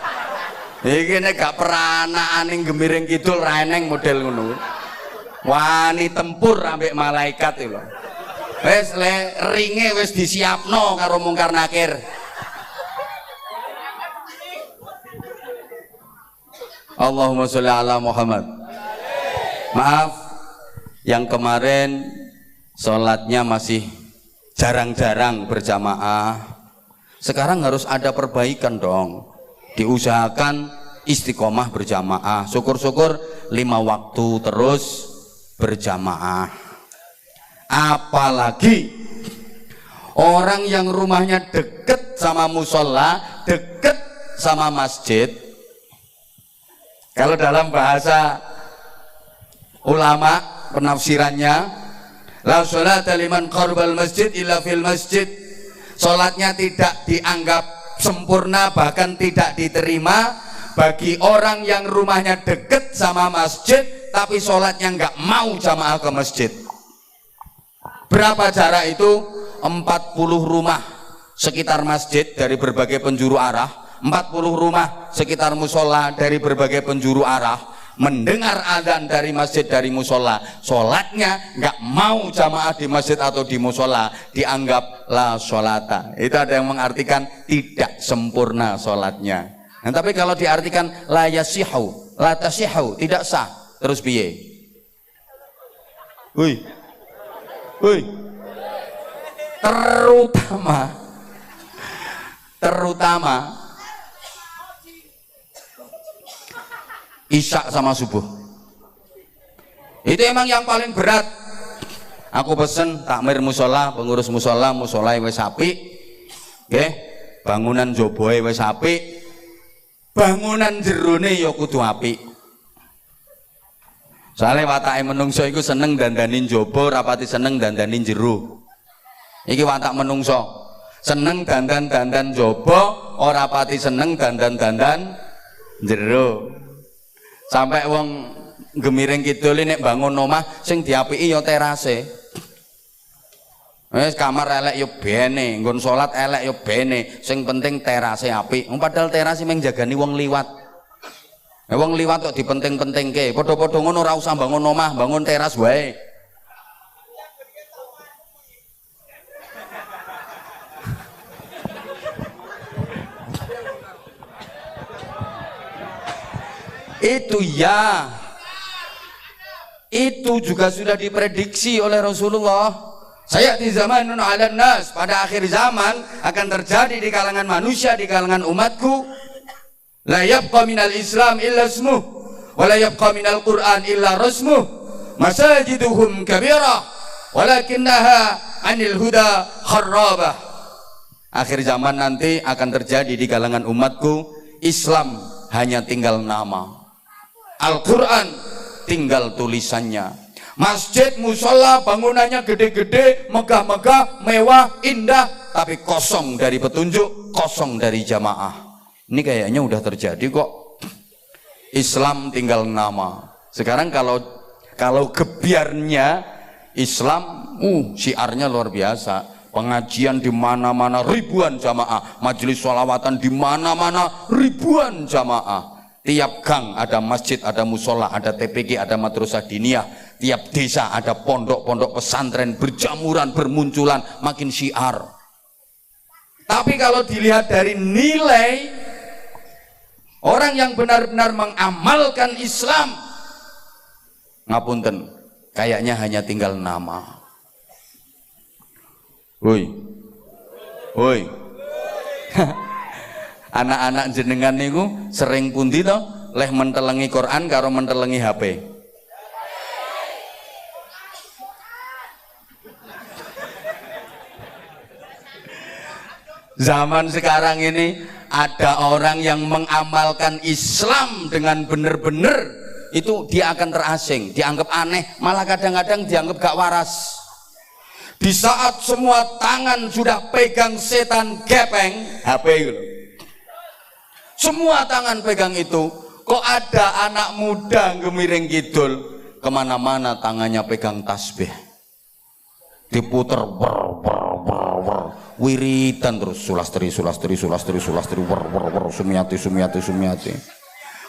Iki nek gak peranaan ning Gemiring Kidul ra eneng model ngono. Wani tempur ambek malaikat iki lho. Wis le ringe wis disiapno karo mungkar nakir. Allahumma sholli ala Muhammad. Maaf yang kemarin sholatnya masih jarang-jarang berjamaah. Sekarang harus ada perbaikan dong. Diusahakan istiqomah berjamaah. Syukur-syukur 5 waktu terus berjamaah. Apalagi orang yang rumahnya deket sama musola, deket sama masjid. Kalau dalam bahasa ulama penafsirannya, la sholata liman qarbal masjid illa fil masjid. Salatnya tidak dianggap sempurna, bahkan tidak diterima bagi orang yang rumahnya deket sama masjid tapi sholatnya nggak mau jamaah ke masjid. Berapa jarak itu? 40 rumah sekitar masjid dari berbagai penjuru arah, 40 rumah sekitar musola dari berbagai penjuru arah, mendengar adzan dari masjid dari musola, sholatnya nggak mau jamaah di masjid atau di musola, dianggap la sholata. Itu ada yang mengartikan tidak sempurna sholatnya. Nah, tapi kalau diartikan la yasihu, la tasihu, tidak sah, terus piye? Woi, terutama isya sama subuh itu emang yang paling berat. Aku pesen takmir musola, pengurus musola, musolai wis apik, nggih, bangunan joboe wis apik, bangunan jerone ya kudu apik. Soalnya watake menungso iku seneng dandanin jobo, rapati seneng dandanin jero. Iki watak menungso, seneng dandan jobo, ora pati seneng dandan jero. Sampai wong Gemiring Kidul nek bangun omah sing diapiki ya terase. Wis kamar elek ya bene, nggon salat elek ya bene, sing penting terase apik. Padahal terase mung jagani wong liwat. Wong liwat kok dipenting-pentingke. Padha-padha ngono ora usah bangun omah, bangun teras wae. Itu ya, itu juga sudah diprediksi oleh Rasulullah. Saya di zaman ala nas, pada akhir zaman akan terjadi di kalangan manusia, di kalangan umatku, la yabqa minal Islam illa ismuh wa la yabqa minal Quran illa rasmuh masajiduhum kabirah walakinnaha anil huda kharrabah. Akhir zaman nanti akan terjadi di kalangan umatku, Islam hanya tinggal nama, Al-Quran tinggal tulisannya, masjid musola bangunannya gede-gede, megah-megah, mewah, indah, tapi kosong dari petunjuk, kosong dari jamaah. Ini kayaknya udah terjadi kok. Islam tinggal nama. Sekarang kalau gebiarnya Islam, syiarnya luar biasa. Pengajian di mana-mana ribuan jamaah, majelis sholawatan di mana-mana ribuan jamaah. Tiap gang ada masjid, ada musola, ada TPQ, ada madrasah diniyah. Tiap desa ada pondok-pondok pesantren berjamuran, bermunculan, makin syiar. Tapi kalau dilihat dari nilai, orang yang benar-benar mengamalkan Islam, ngapunten, kayaknya hanya tinggal nama. Woi, woi. Anak-anak jenengan niku sering pundi to leh mentelengi Quran karo mentelengi HP. Zaman sekarang ini ada orang yang mengamalkan Islam dengan benar-benar, itu dia akan terasing, dianggap aneh, malah kadang-kadang dianggap gak waras. Di saat semua tangan sudah pegang setan gepeng, HP gitu. Semua tangan pegang itu, kok ada anak muda gemiring kidul, kemana-mana tangannya pegang tasbih, diputer wiridan terus, sulastri sumiati.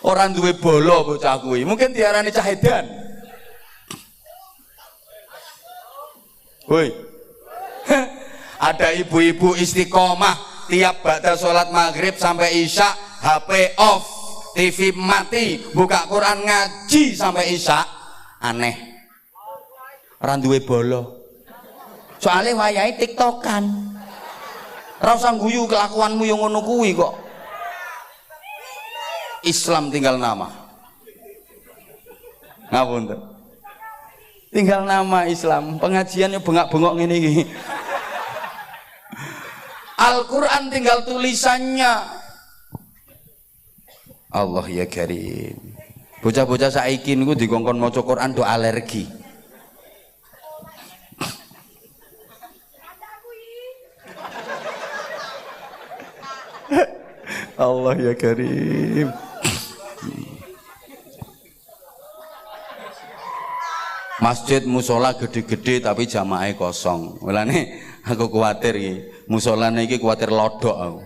Orang duwe bolo bocah kuwi, mungkin diarani cahedan. Woi, ada ibu-ibu istiqomah tiap ba'da sholat maghrib sampai isya, HP off, TV mati, buka Quran ngaji sampai isya. Aneh, orang duwe bolo. Soalnya wayahe tiktokan, ora usah guyu kelakuanmu yang ngono kuwi kok. Islam tinggal nama. Ngapunten, tinggal nama Islam. Pengajiannya bengak-bengok ngene iki. Al-Quran tinggal tulisannya. Allah ya karim. Bocah-bocah saiki niku dikongkon maca Quran do alergi. Allah ya karim. Masjid musola gede-gede tapi jamaah kosong. Mulane aku kuatir iki, musolane iki kuatir lodok aku.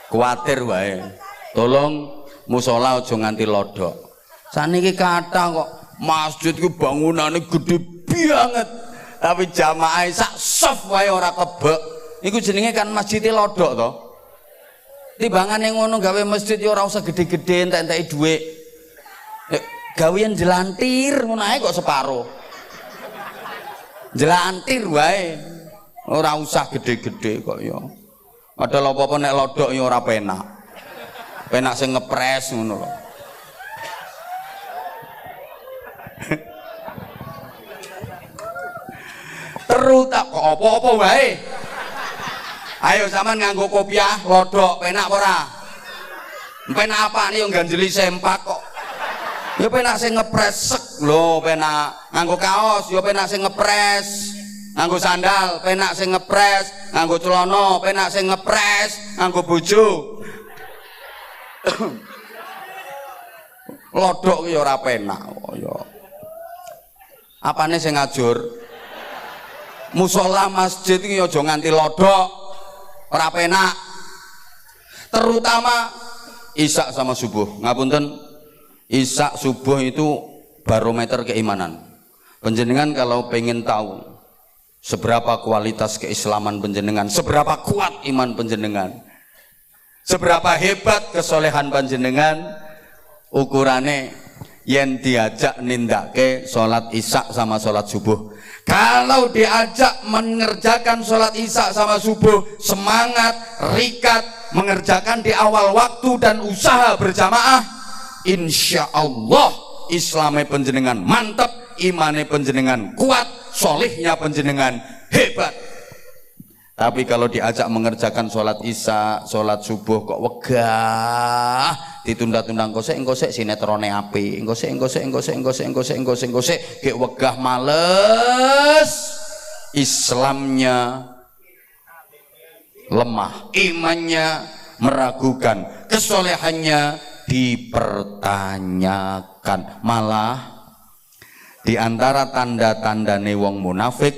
Kuatir wae. Tolong musola aja nganti lodok. Saniki kathah kok masjid ku bangunane gede banget, tapi jamaah sak soft wae ora kebek. Iku jenenge kan masjidé lodok to. Timbangane ngono gawe masjid ya ora usah gede-gede entek-enteki dhuwit. Gawean jelantir ngono ae kok separo. Jelantir wae. Ora usah gede-gede kok ya. Padahal apa-apa nek lodok ya ora penak. Penak sing ngepres ngono lho. Terutak kok apa-apa wae. Ayo sampean nganggo kopiah lodok penak apa ora? Penak apane yo ganjeli sempak kok. Yo penak sing ngepres sek lho, penak nganggo kaos yo penak sing ngepres. Nganggo sandal penak sing ngepres, nganggo celana penak sing ngepres, nganggo bojo. Lodok ya ora penak kok ya. Apane sing ngajur? Musola masjid iki aja nganti lodok, ora penak. Terutama isya sama subuh. Ngapunten, isya subuh itu barometer keimanan. Panjenengan kalau pengen tahu seberapa kualitas keislaman panjenengan, seberapa kuat iman panjenengan, seberapa hebat kesolehan panjenengan, ukurane yen diajak nindake sholat isya sama sholat subuh. Kalau diajak mengerjakan sholat isya sama subuh, semangat, rikat, mengerjakan di awal waktu dan usaha berjamaah, insya Allah Islamnya panjenengan mantap, imannya panjenengan kuat, solihnya panjenengan hebat. Tapi kalau diajak mengerjakan sholat isya, sholat subuh kok wegah, ditunda-tunda engkosek sinetrone api, engkosek kayak wegah males, Islamnya lemah, imannya meragukan, kesolehannya dipertanyakan. Malah di antara tanda-tandane wong munafik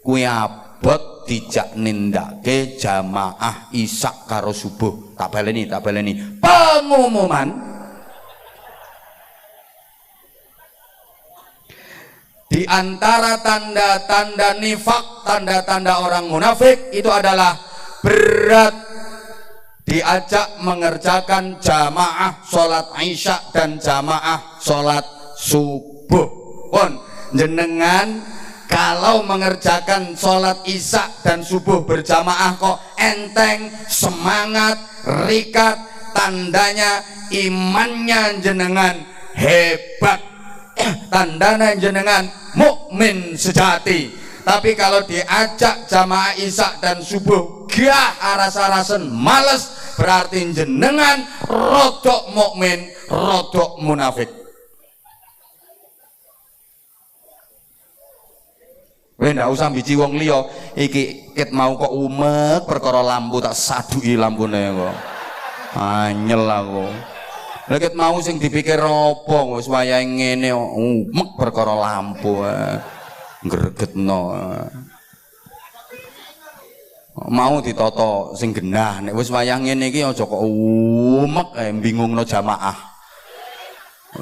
kuwi abot dijak nindake jamaah isak karo subuh. Tak baleni pengumuman di antara tanda-tanda nifak, tanda-tanda orang munafik itu adalah berat diajak mengerjakan jamaah sholat isya dan jamaah sholat subuh. Pun jenengan kalau mengerjakan sholat isya dan subuh berjamaah kok enteng, semangat, rikat, tandanya imannya jenengan hebat, tandanya jenengan mukmin sejati. Tapi kalau diajak jamaah isya dan subuh gah aras-arasen males, berarti jenengan rodok mukmin, rodok munafik. Kowe ndak usah biji wong liya, iki ket mau kok umek perkara lampu tak saduki lampune kok. Anyel aku. Lha ket mau sing dipikir apa wis wayahe ngene umek perkara lampu. Gregetno. Mau ditata sing genah, nek wis wayah ngene iki aja kok umek bingungno jamaah.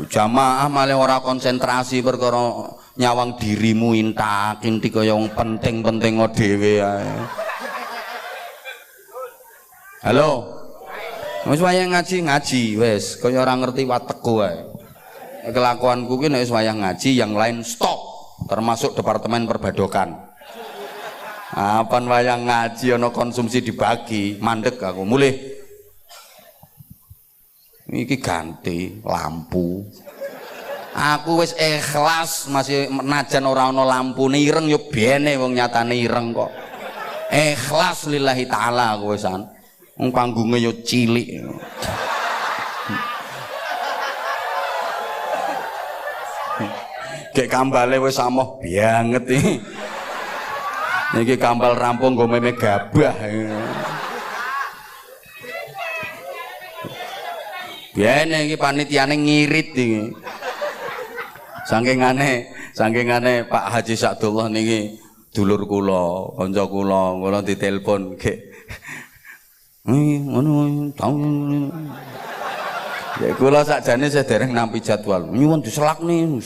Jamaah malah ora konsentrasi perkara nyawang dirimu intak-intik kaya wong penting-penting dhewe ae. Halo. Wis wayah ngaji wis kaya ora ngerti watekku ae. Kelakuanku ki nek wis wayah ngaji yang lain stop, termasuk departemen perbadokan. Apan wayah ngaji ana konsumsi dibagi, mandek aku mulih. Iki ganti lampu. Aku wis ikhlas masih najan ora ana lampune ireng yo bene wong nyatane ireng kok. Ikhlas lillahi taala aku wisan. Wong panggunge yo cilik. Kayak kambale wis amoh banget iki. Niki kambal rampung nggo meme gabah. Biane iki panitiane ngirit iki. Saking aneh Pak Haji Sakdullah niki dulur kula, kanca kula ditelepon nggih. Ngono taun. Ya kula sakjane sedereng nampi jadwal. Nyuwun diselakne.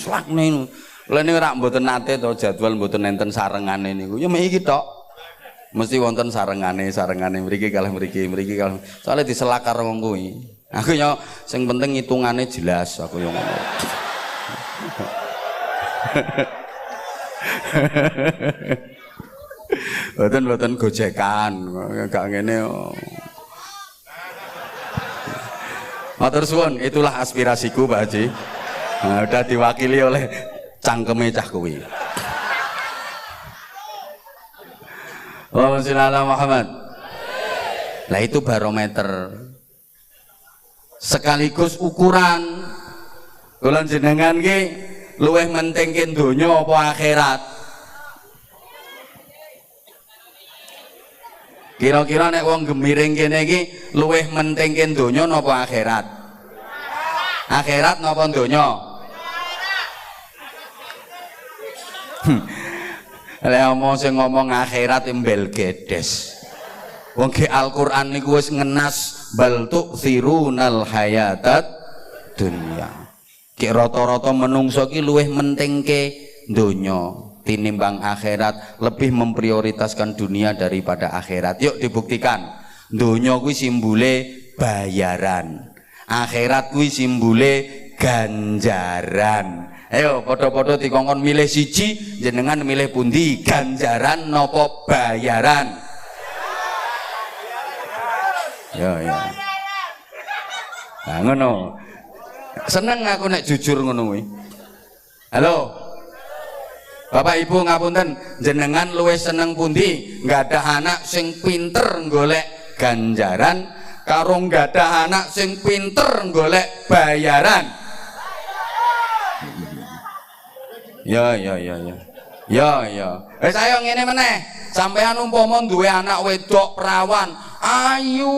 Lha niku rak mboten nate to jadwal mboten enten sarengane niku. Ya mek iki tok. Mesti wonten sarengane mriki kalih mriki kalih. Soale diselak karo wong kuwi. Aku yo sing penting hitungane jelas aku yo ngono. Boten gojekan gak ngene. Matur suwun, itulah aspirasiku Pak Haji. Nah, udah diwakili oleh cangkeme cah kuwi. Allahumma sholli ala Muhammad. Lah itu barometer. Sekaligus ukuran kula jenengan ki luwih mentingke donya apa akhirat. Kira-kira nek wong gemiring kene iki luwih mentingke donya napa akhirat? Akhirat napa donya? Lah omong sing ngomong akhirat embel gedes. Wong ke Al-Qur'an niku wis ngenas bal tu'thirunal hayatat dunya. Ki rata-rata menungso ki luwih mentingke donya tinimbang akhirat, lebih memprioritaskan dunia daripada akhirat. Yuk dibuktikan. Donya kuwi simbole bayaran. Akhirat kuwi simbole ganjaran. Ayo padha-padha dikongkon milih siji, jenengan milih pundi? Ganjaran napa bayaran? Ya. Nah ngono. Seneng aku nek jujur ngono kuwi. Halo. Bapak Ibu ngapunten, jenengan luwih seneng pundi? Nggadah anak sing pinter golek ganjaran karo nggadah anak sing pinter golek bayaran? Ya. Wis ayo ngene meneh. Sampeyan umpama duwe anak wedok perawan, ayu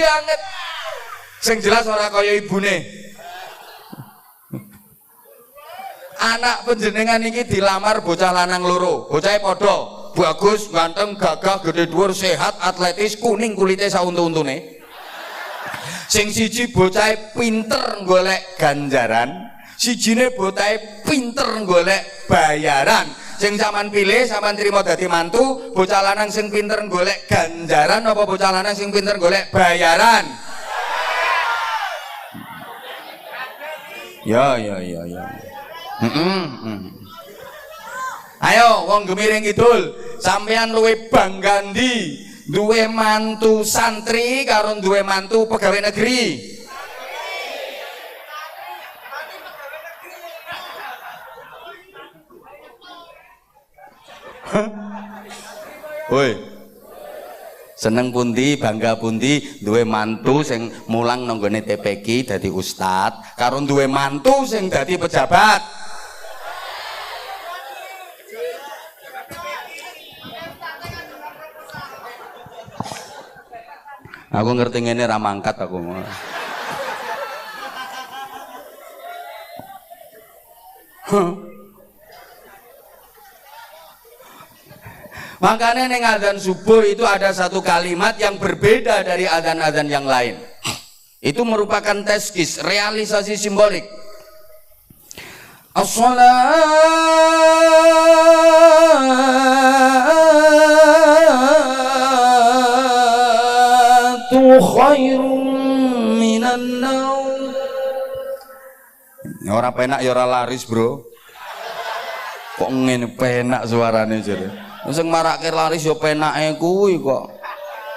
banget. Sing jelas ora kaya ibune. Anak panjenengan iki dilamar bocah lanang loro, bocahe padha, bagus, ganteng, gagah, gede dhuwur, sehat, atletis, kuning kulite sauntu-untune. Sing siji bocahe pinter golek ganjaran, sijine bocahe pinter golek bayaran. Sing sampean pilih, sampean trimo dadi mantu, bocah lanang sing pinter golek ganjaran apa bocah lanang sing pinter golek bayaran? Ya. Ayo wong Gemiring Kidul, sampean luwe bangga ndi duwe mantu santri karo duwe mantu pegawai negeri? Woi, seneng pundi, bangga pundi duwe mantu sing mulang nanggone TPQ dadi ustad karo duwe mantu sing dadi pejabat? Aku ngerti ngene ra mangkat aku. Makanya ning adzan subuh itu ada satu kalimat yang berbeda dari adzan-adzan yang lain. Itu merupakan teskis, realisasi simbolik. As-salatu khairun minan naum. Ora penak ya ora laris, Bro. Kok ngene penak suarane jare. Sing marake laris ya penake kuwi kok.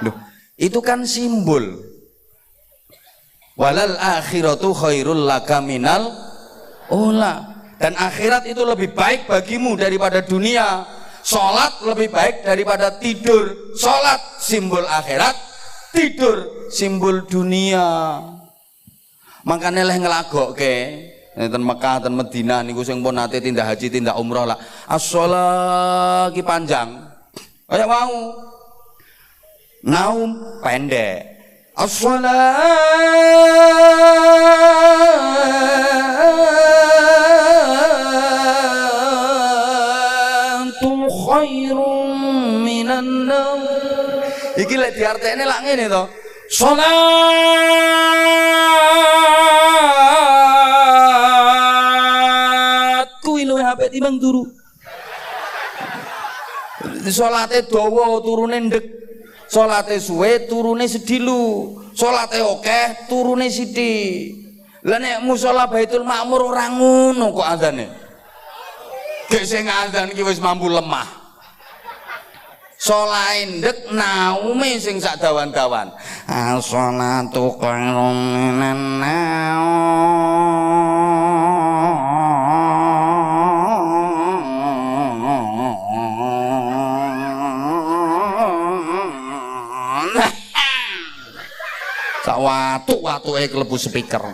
Loh, itu kan simbol. Walal akhiratu khairul laka minal ula. Dan akhirat itu lebih baik bagimu daripada dunia. Salat lebih baik daripada tidur. Salat simbol akhirat, tidur simbol dunia. Makanya leh ngelagokke ten Mekah, ten Madinah niku sing pun nate tindak haji, tindak umroh lah. As-shalah ki panjang. Kaya mau. Naum pendek. As-shalatu khairum minan naum. Iki lek diartekne lak ngene to. Salat kuwi luwih apik timbang turu. Salate dawa turune ndek. Salate suwe turune sedilu. Salate akeh turune sithik. Lah nek musala Baitul Makmur ora ngono kok adzane. Gek sing adzan iki wis mampu lemah. Salate ndek naume sing sak dawan-dawan. As-shalatu khairum minan watuk-watuke klebu speaker.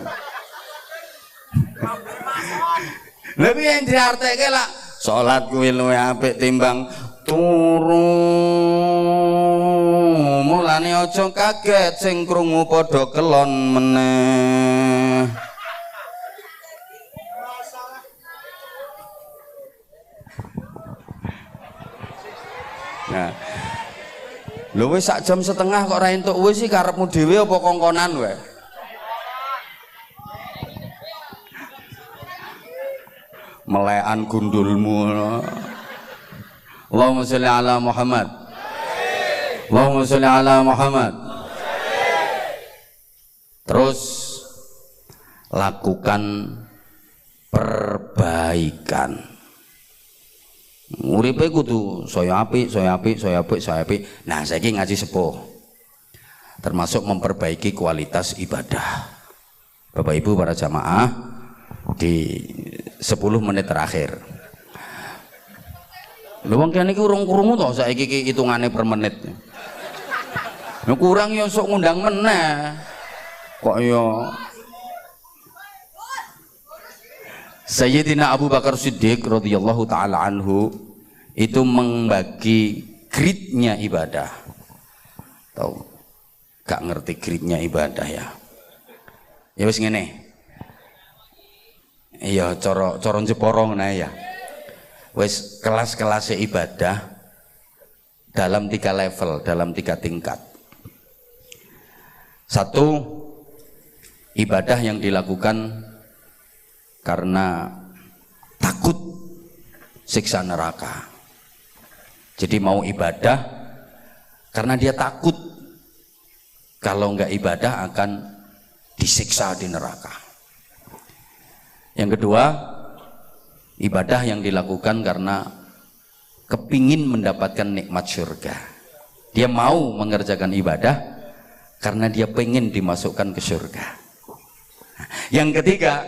Lha piye diarteke lak salat kuwi luwih apik timbang turu. Mulane aja kaget sing krungu padha kelon meneh. Nah, lho wis sak jam setengah kok ora entuk wis sih karepmu dhewe apa kongkonan wae? Melekan gundulmu. Allahumma sholli ala Muhammad. Allahumma sholli ala Muhammad. Terus lakukan perbaikan. Uripe kudu saya apik. Nah, saiki ngaji sepuh. Termasuk memperbaiki kualitas ibadah. Bapak Ibu para jamaah, di 10 menit terakhir. Lha wong kene iki urung krungu to saiki iki hitungane per menit. Nek kurang ya sok ngundang meneh. Kok ya Sayyidina Abu Bakar Siddiq radhiyallahu taala anhu itu membagi gridnya ibadah. Tahu? Gak ngerti gridnya ibadah ya. Ya wis ngene. Iya, cara Jepara ngene ya. Wis kelas-kelas ibadah dalam 3 level, dalam 3 tingkat. Satu, ibadah yang dilakukan karena takut siksa neraka. Jadi mau ibadah karena dia takut kalau enggak ibadah akan disiksa di neraka. Yang kedua, ibadah yang dilakukan karena kepingin mendapatkan nikmat surga. Dia mau mengerjakan ibadah karena dia pengen dimasukkan ke surga. Yang ketiga,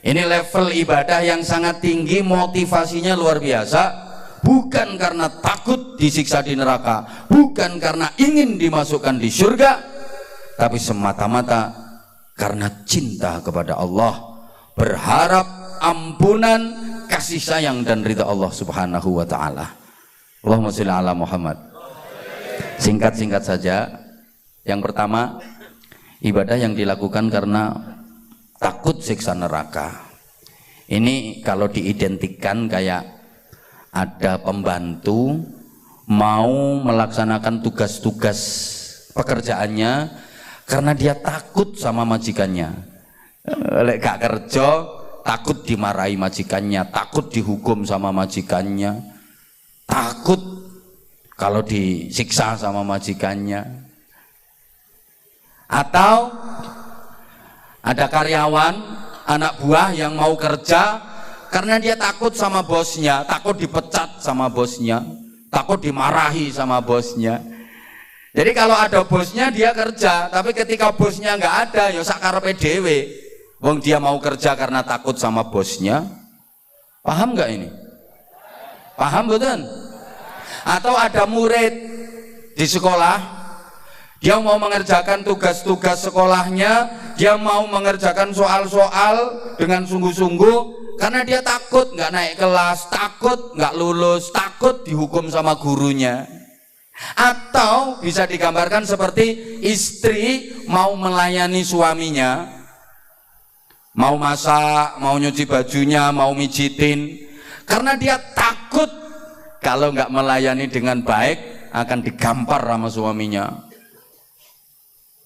ini level ibadah yang sangat tinggi, motivasinya luar biasa. Bukan karena takut disiksa di neraka, bukan karena ingin dimasukkan di surga, tapi semata-mata karena cinta kepada Allah, berharap ampunan, kasih sayang dan ridha Allah Subhanahu wa taala. Allahumma shalli ala Muhammad. Singkat-singkat saja. Yang pertama, ibadah yang dilakukan karena takut siksa neraka. Ini kalau diidentikan kayak ada pembantu mau melaksanakan tugas-tugas pekerjaannya karena dia takut sama majikannya. Lek gak kerja takut dimarahi majikannya, takut dihukum sama majikannya, takut kalau disiksa sama majikannya. Atau ada karyawan, anak buah yang mau kerja karena dia takut sama bosnya, takut dipecat sama bosnya, takut dimarahi sama bosnya. Jadi kalau ada bosnya dia kerja, tapi ketika bosnya nggak ada, ya sakarepe dhewe. Wong dia mau kerja karena takut sama bosnya. Paham nggak ini? Paham betul? Atau ada murid di sekolah, dia mau mengerjakan tugas-tugas sekolahnya, dia mau mengerjakan soal-soal dengan sungguh-sungguh karena dia takut nggak naik kelas, takut nggak lulus, takut dihukum sama gurunya. Atau bisa digambarkan seperti istri mau melayani suaminya, mau masak, mau nyuci bajunya, mau mijitin, karena dia takut kalau nggak melayani dengan baik akan digampar sama suaminya,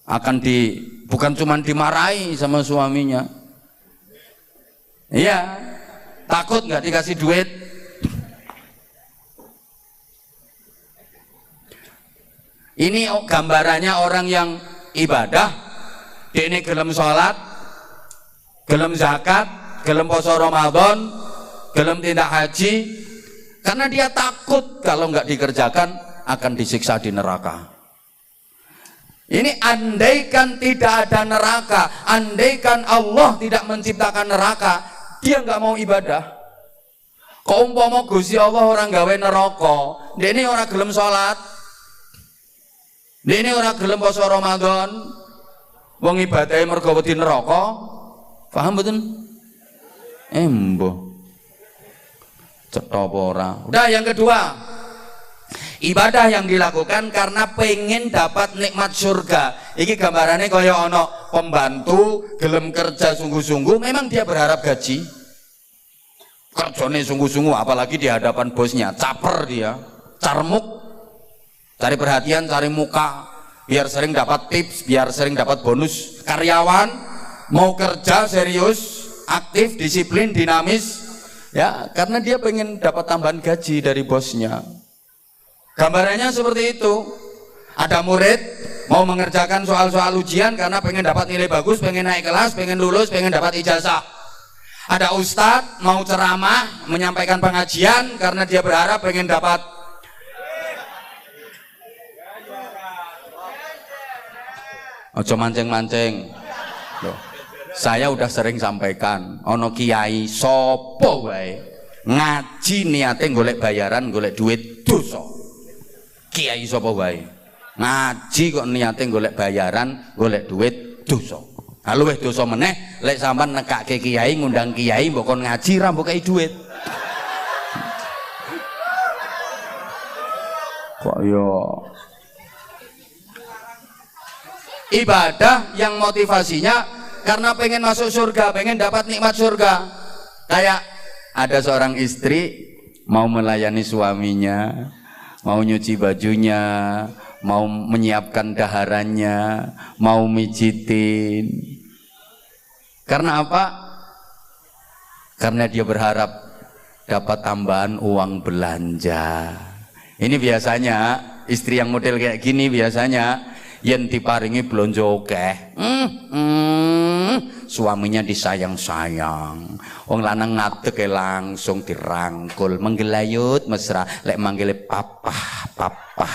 akan bukan cuma dimarahi sama suaminya. Iya, takut nggak dikasih duit. Ini gambarannya orang yang ibadah, dia ini gelem sholat, gelem zakat, gelem poso Ramadan, gelem tindak haji, karena dia takut kalau nggak dikerjakan akan disiksa di neraka. Ini andaikan tidak ada neraka, andaikan Allah tidak menciptakan neraka, dia nggak mau ibadah. Kok umpama Gusti Allah orang gawe neraka, dia ini orang gelem sholat, dia ini orang gelem poso Ramadan, wong ibadahe mergo wedi neraka. Paham betul? Embo cetha apa ora? Udah, yang kedua, ibadah yang dilakukan karena pengen dapat nikmat surga. Iki gambarannya kaya ono pembantu gelem kerja sungguh-sungguh, memang dia berharap gaji, kerjanya sungguh-sungguh, apalagi di hadapan bosnya, caper dia, carmuk, cari perhatian, cari muka, biar sering dapat tips, biar sering dapat bonus. Karyawan mau kerja serius, aktif, disiplin, dinamis, ya karena dia pengen dapat tambahan gaji dari bosnya. Gambarannya seperti itu. Ada murid mau mengerjakan soal-soal ujian karena pengen dapat nilai bagus, pengen naik kelas, pengen lulus, pengen dapat ijazah. Ada ustadz mau ceramah, menyampaikan pengajian karena dia berharap pengen dapat. Ojo mancing-mancing. Saya udah sering sampaikan, ono kiai sopo wae ngaji niate golek bayaran, golek duit, dosa. Kiai sapa wae ngaji kok niate golek bayaran, golek duit, dosa. Ha luwih dosa meneh lek sampean nekake kiai, ngundang kiai mbok kon ngaji ra mbok kei duit. Kok yo ibadah yang motivasinya karena pengen masuk surga, pengen dapat nikmat surga. Kayak ada seorang istri mau melayani suaminya, mau nyuci bajunya, mau menyiapkan daharannya, mau mijitin. Karena apa? Karena dia berharap dapat tambahan uang belanja. Ini biasanya istri yang model kayak gini biasanya yen diparingi blonjo akeh. Suaminya disayang-sayang. Wong lanang ngadeg langsung dirangkul, menggelayut mesra, lek manggile papa, papa.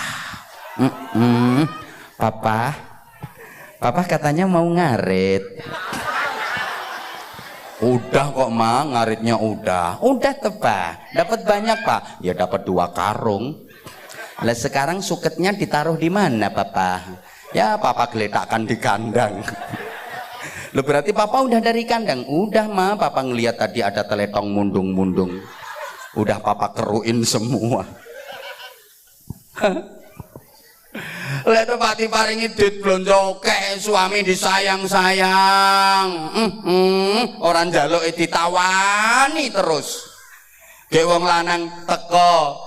Papa. Papa katanya mau ngarit. Udah kok Ma, ngaritnya udah. Udah tebak. Dapat banyak Pak? Ya dapat 2 karung. Lah sekarang suketnya ditaruh di mana Papa? Ya Papa geletakkan di kandang. Loh berarti Papa udah dari kandang? Udah Ma, Papa ngelihat tadi ada teletong mundung-mundung. Udah Papa keruin semua. Lek Pak diparingi duit blonjo akeh, suami disayang-sayang. Orang njaluk ditawani terus. Gek wong lanang teko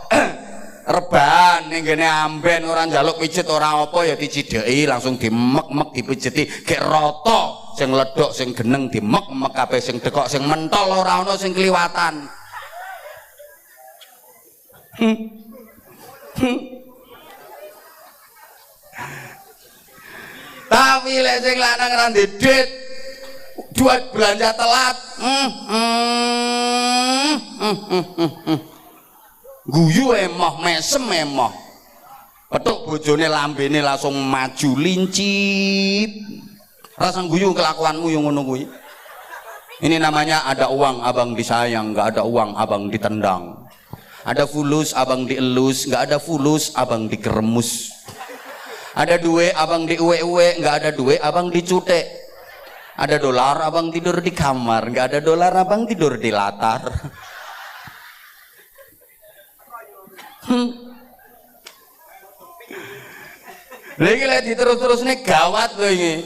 rebahan ning gene amben ora njaluk pijet ora apa ya dicideki langsung dimek-mek dipijeti gek rata sing ledok sing geneng dimek-mek kabeh sing dekok sing mentol ora ana sing kliwatan. Tapi lek sing lanang ra ndedit duit belanja telat guyu emoh mesem emoh petuk bojone lambene langsung maju lincip rasa guyu kelakuanmu yang ngono kuwi. Ini namanya ada uang abang disayang, nggak ada uang abang ditendang. Ada fulus abang dielus, nggak ada fulus abang dikeremus. Ada duit abang diuwe-uwe, nggak ada duit abang dicutek. Ada dolar abang tidur di kamar, nggak ada dolar abang tidur di latar. Lagi lagi terus nih gawat loh ini.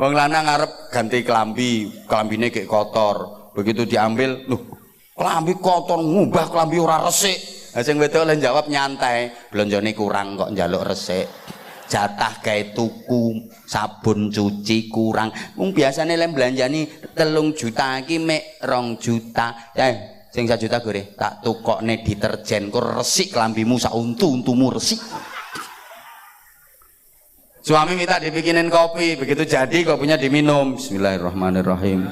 Wong lanang ngarep ganti kelambine kayak kotor. Begitu diambil, loh, kelambi kotor ngubah kelambi ora resik. Sing wedok lan jawab nyantai, blonjone kurang kok njaluk resik. Jatah gawe tuku sabun cuci kurang. Wong biasane lek belanjani 3 juta iki mek 2 juta. Sing 1 juta gore tak tukokne deterjen kok resik kelambimu sak untu-untumu resik. Suami minta dibikinin kopi, begitu jadi kopinya diminum. Bismillahirrahmanirrahim.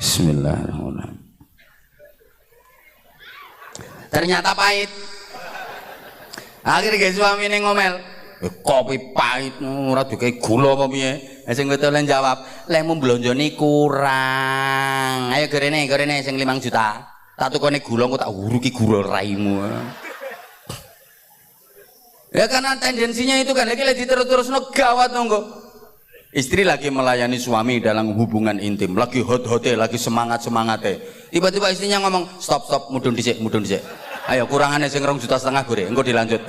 Bismillahirrahmanirrahim. Ternyata pahit. Akhirnya suami ini ngomel, kopi pahit, ora dikai gula apa piye? Sing wedok lan jawab, lemu blonjone kurang. Ayo gorene sing 5 juta. Tak tukone gula kok tak huruki gula raimu. Ya karena tendensinya itu kan lagi terus-terusno gawat nonggo. Istri lagi melayani suami dalam hubungan intim, lagi hot-hotnya, lagi semangat-semangatnya. Tiba-tiba istrinya ngomong, stop, mudun dhisik. Ayo kurangannya sing 2,5 juta gore, engko dilanjut.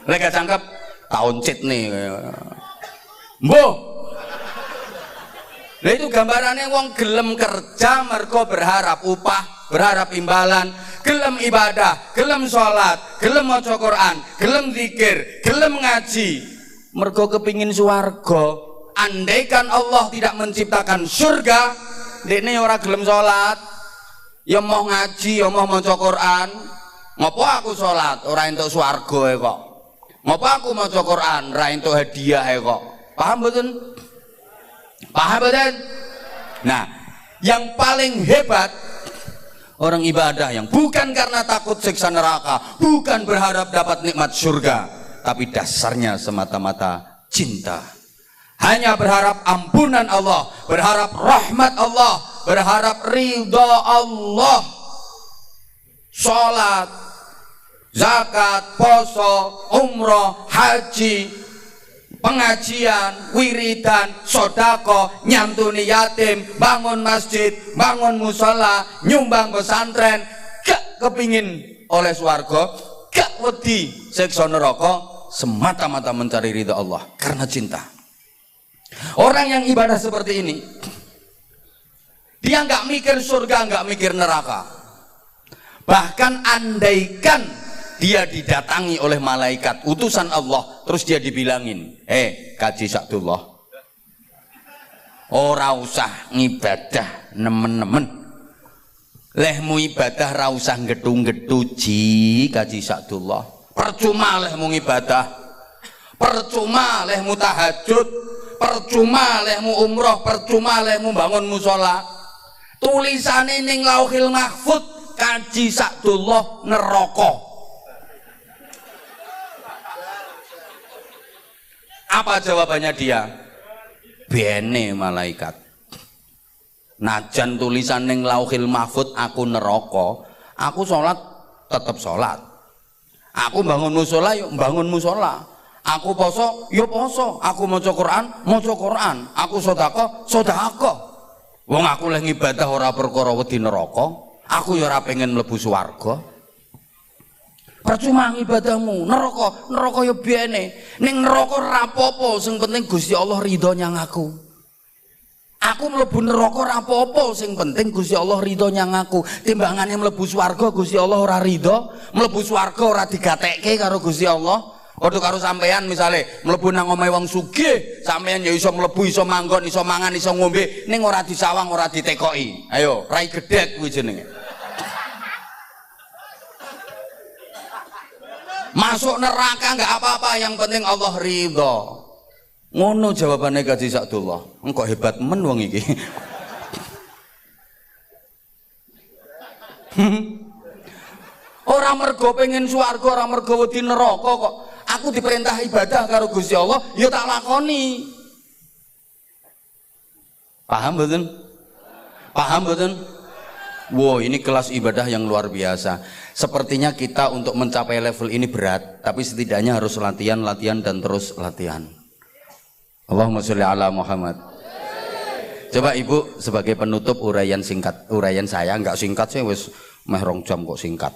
Lega cangkep tahun cit nih. Mbuh. Lah itu gambarannya wong gelem kerja mergo berharap upah, berharap imbalan, gelem ibadah, gelem sholat, gelem maca Quran, gelem zikir, gelem ngaji, mergo kepingin swarga. Andaikan Allah tidak menciptakan surga, dekne ora gelem sholat, ya mau ngaji, ya mau maca Quran. Ngopo aku sholat, ora entuk swarga kok. Ngopo aku maca Quran, ora entuk hadiah kok. Paham mboten? Paham mboten? Nah, yang paling hebat orang ibadah yang bukan karena takut siksa neraka, bukan berharap dapat nikmat surga, tapi dasarnya semata-mata cinta. Hanya berharap ampunan Allah, berharap rahmat Allah, berharap ridha Allah. Salat, zakat, poso, umroh, haji, pengajian, wiridan, sodako, nyantuni yatim, bangun masjid, bangun musola, nyumbang pesantren, gak kepingin oleh swarga, gak wedi siksa neraka, semata-mata mencari ridha Allah karena cinta. Orang yang ibadah seperti ini, dia nggak mikir surga, nggak mikir neraka. Bahkan andaikan dia didatangi oleh malaikat utusan Allah, terus dia dibilangin, Kaji Sakdullah, ora usah ngibadah nemen-nemen, lehmu ibadah ra usah gedung-gedung ji Kaji Sakdullah, percuma lehmu ibadah, percuma lehmu tahajud, percuma lehmu umroh, percuma lehmu bangun musola. Tulisane ning Lauhil Mahfud Kaji Sakdullah neraka. Apa jawabannya dia? Bene malaikat. Najan tulisan ning Lauhil Mahfud aku neraka, aku sholat tetap sholat. Aku bangun musola yuk bangun musola. Aku poso yo poso. Aku maca Quran maca Quran. Aku sedekah sedekah. Wong aku leh ngibadah ora perkara wedi neraka, aku ya ora pengen mlebu swarga. Percuma ibadahmu, neraka ya biyene. Ning neraka ora apa-apa, sing penting Gusti Allah ridho nyang aku. Aku mlebu neraka ora apa-apa, sing penting Gusti Allah ridho nyang aku. Timbangane mlebu swarga Gusti Allah ora ridho, mlebu swarga ora digatekke karo Gusti Allah. Padha karo sampean misale mlebu nang omahe wong sugih, sampean ya iso mlebu, iso manggon, iso mangan, iso ngombe, ning ora disawang, ora ditekoki. Ayo, rai gedhet kuwi jenenge. Masuk neraka enggak apa-apa, yang penting Allah ridho. Ngono jawabannya Kaji Sakdullah. Engko hebat men wong iki. Orang mergo pengen swarga, orang mergo wedi neraka kok. Aku diperintah ibadah karo Gusti Allah, ya tak lakoni. Paham betul? Paham betul? Wow, ini kelas ibadah yang luar biasa. Sepertinya kita untuk mencapai level ini berat, tapi setidaknya harus latihan, dan terus latihan. Allahumma sholli ala Muhammad. Coba Ibu sebagai penutup uraian saya, enggak singkat sih, wis meh 2 jam kok singkat.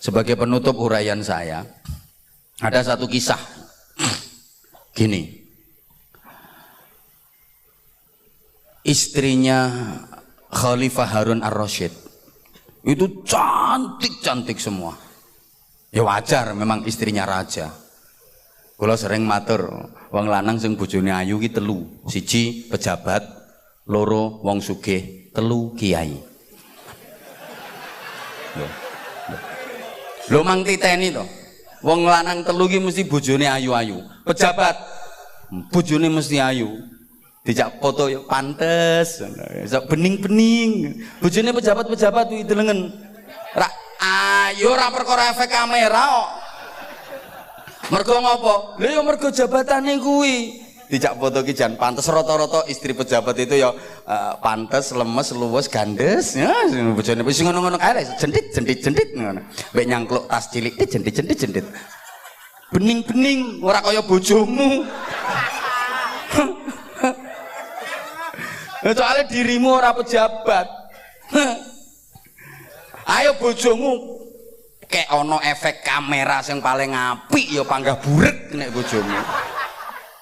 Sebagai penutup uraian saya, ada satu kisah gini. Istrinya Khalifah Harun Ar-Rasyid itu cantik-cantik semua. Ya wajar, memang istrinya raja. Kula sering matur, wong lanang sing bojone ayu ki 3. Siji pejabat, 2 wong sugih, 3 kiai. Lho mang titeni to. Wong lanang 3 ki mesti bojone ayu-ayu. Pejabat bojone mesti ayu. Dijak foto yo pantes, bening-bening. Bojone pejabat-pejabat kuwi delengen. Ra ayo ora perkara efek kamera kok. Mergo ngopo? Lha yo mergo jabatane kuwi. Dijak foto ki jan pantes, rata-rata istri pejabat itu ya pantes, lemes, luwes, gandes. Ya bojone wis ngono-ngono kae jendit ngono. Mbek nyangkluk tas cilik jendit. Bening-bening ora kaya bojomu. Soalnya dirimu ora pejabat. Ayo bojomu kayak ono efek kamera yang paling apik ya panggah buret nek bojomu.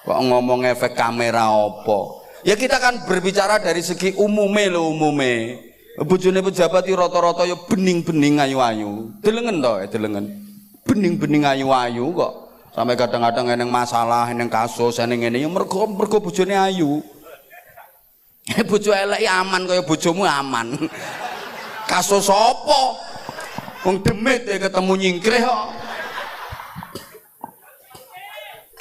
Kok ngomong efek kamera apa? Ya kita kan berbicara dari segi umume lho, umume. Bojone pejabat iki rata-rata ya bening-bening ayu-ayu. Delengen to, delengen. Bening-bening ayu-ayu kok. Sampai kadang-kadang eneng masalah, eneng kasus, eneng ngene ya mergo bojone ayu. Bojo elek aman kaya bojomu aman. Kasus apa? Wong demit ya ketemu nyingkrih kok.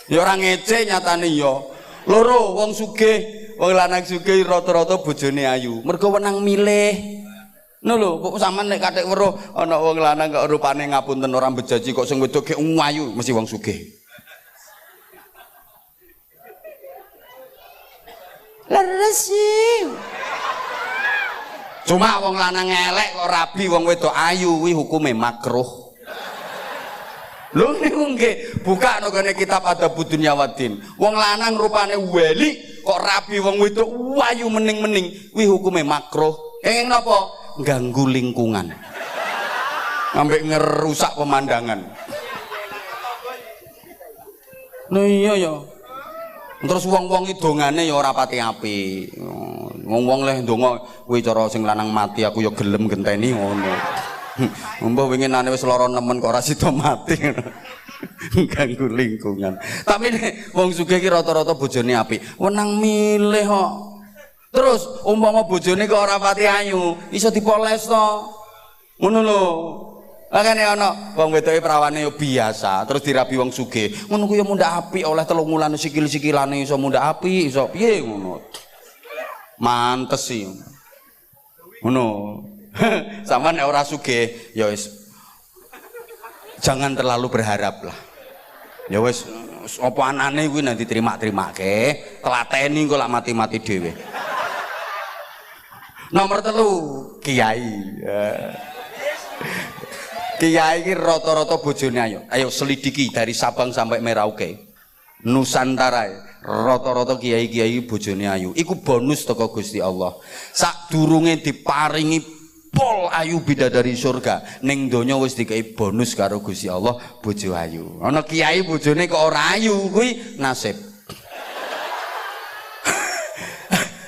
Ya ora ngece nyatane ya. 2 wong sugih, wong lanang sugih rata-rata bojone ayu. Mergo wenang milih. Ngono lho, kok sampean nek kathik weruh ana wong lanang kok rupane ngapunten ora bejaji kok sing wedok ge ayu mesti wong sugih. Leres sih. Cuma wong lanang elek kok rabi wong wedok ayu kuwi hukume makruh. Lho niku nggih buka nggone kitab Adabud Dunya Waddin. Wong lanang rupane weli kok rabi wong wedok ayu mening-mening kuwi hukume makruh. Kenging napa? Ganggu lingkungan. Ambek ngerusak pemandangan. Nah iya ya. Terus wong-wong iki dongane ya ora pati apik. Wong-wong leh ndonga kuwi cara sing lanang mati aku ya gelem genteni ngono. Mbah winginane wis lara nemen kok ora sida mati. Ganggu lingkungan. Tapi nek wong sugih iki rata-rata bojone apik. Wenang milih kok. Terus umpama bojone kok ora pati ayu, iso dipoles to. Ngono lho. Makane ana wong wedoke prawane yo biasa, terus dirabi wong sugih. Ngono ku yo mundak apik oleh 3 wulan sikil-sikilane iso mundak apik, iso piye ngono. Mantes sih. Ngono. Sampeyan nek ora sugih ya wis jangan terlalu berharap lah. Ya wis apa anane kuwi nanti terima-terimake, telateni kok lak mati-mati dhewe. Nomor 3, kiai. Kiai iki rata-rata bojone ayo. Ayo selidiki dari Sabang sampai Merauke. Nusantara rata-rata kiai-kiai bojone ayu. Iku bonus teko Gusti Allah. Sadurunge diparingi pol ayu bidadari surga, ning donya wis dikai bonus karo Gusti Allah bojo ayu. Ana kiai bojone kok ora ayu kuwi nasib.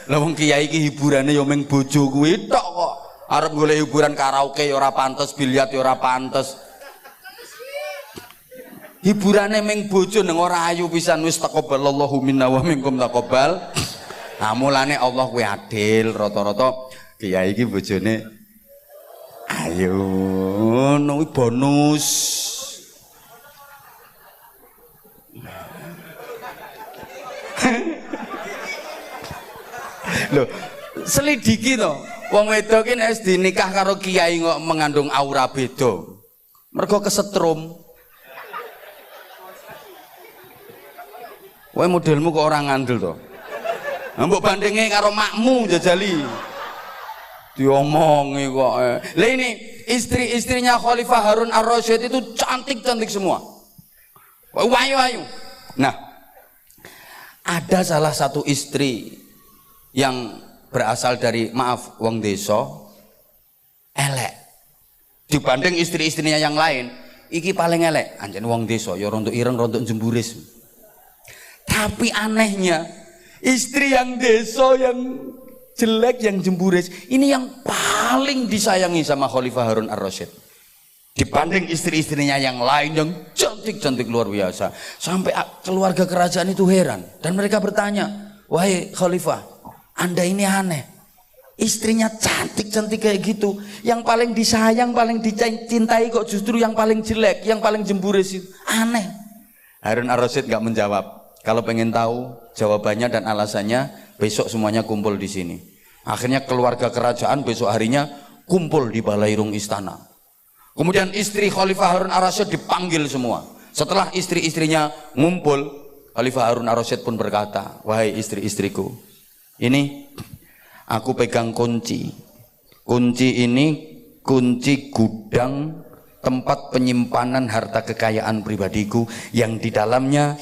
Lah wong kiai iki hiburane ya mung bojo kuwi tok kok. Arep golek hiburan karaoke ya ora pantes, biliar ya ora pantes. Hiburane ming bojo nang ora ayu pisan wis taqabbalallahu minna wa minkum taqabbal. Nah mulane Allah kuwi adil, rata-rata kiai iki bojone ayu. Ngono bonus. Loh, selidiki to. Wong wedok ki nek dinikah karo kiai kok mengandung aura beda. Mergo kesetrum. Kowe modelmu kok ora ngandel to. Mbok bandinge karo makmu jajali. Diomongi kok. Lah ini istri-istrinya Khalifah Harun Ar-Rasyid itu cantik-cantik semua. Wayu-wayu. Nah, ada salah satu istri yang berasal dari maaf wong desa elek dibanding istri-istrinya yang lain. Iki paling elek anjen wong desa ya rontok ireng rontok jemburis. Tapi anehnya istri yang desa yang jelek yang jemburis ini yang paling disayangi sama Khalifah Harun Ar-Rasyid dibanding istri-istrinya yang lain yang cantik-cantik luar biasa. Sampai keluarga kerajaan itu heran dan mereka bertanya, wahai Khalifah, Anda ini aneh, istrinya cantik-cantik kayak gitu, yang paling disayang, paling dicintai kok justru yang paling jelek, yang paling jemburis itu, aneh. Harun Ar-Rasyid nggak menjawab. Kalau pengen tahu jawabannya dan alasannya, besok semuanya kumpul di sini. Akhirnya keluarga kerajaan besok harinya kumpul di balairung istana. Kemudian istri Khalifah Harun Ar-Rasyid dipanggil semua. Setelah istri-istrinya ngumpul, Khalifah Harun Ar-Rasyid pun berkata, wahai istri-istriku, ini aku pegang kunci. Kunci ini kunci gudang tempat penyimpanan harta kekayaan pribadiku yang di dalamnya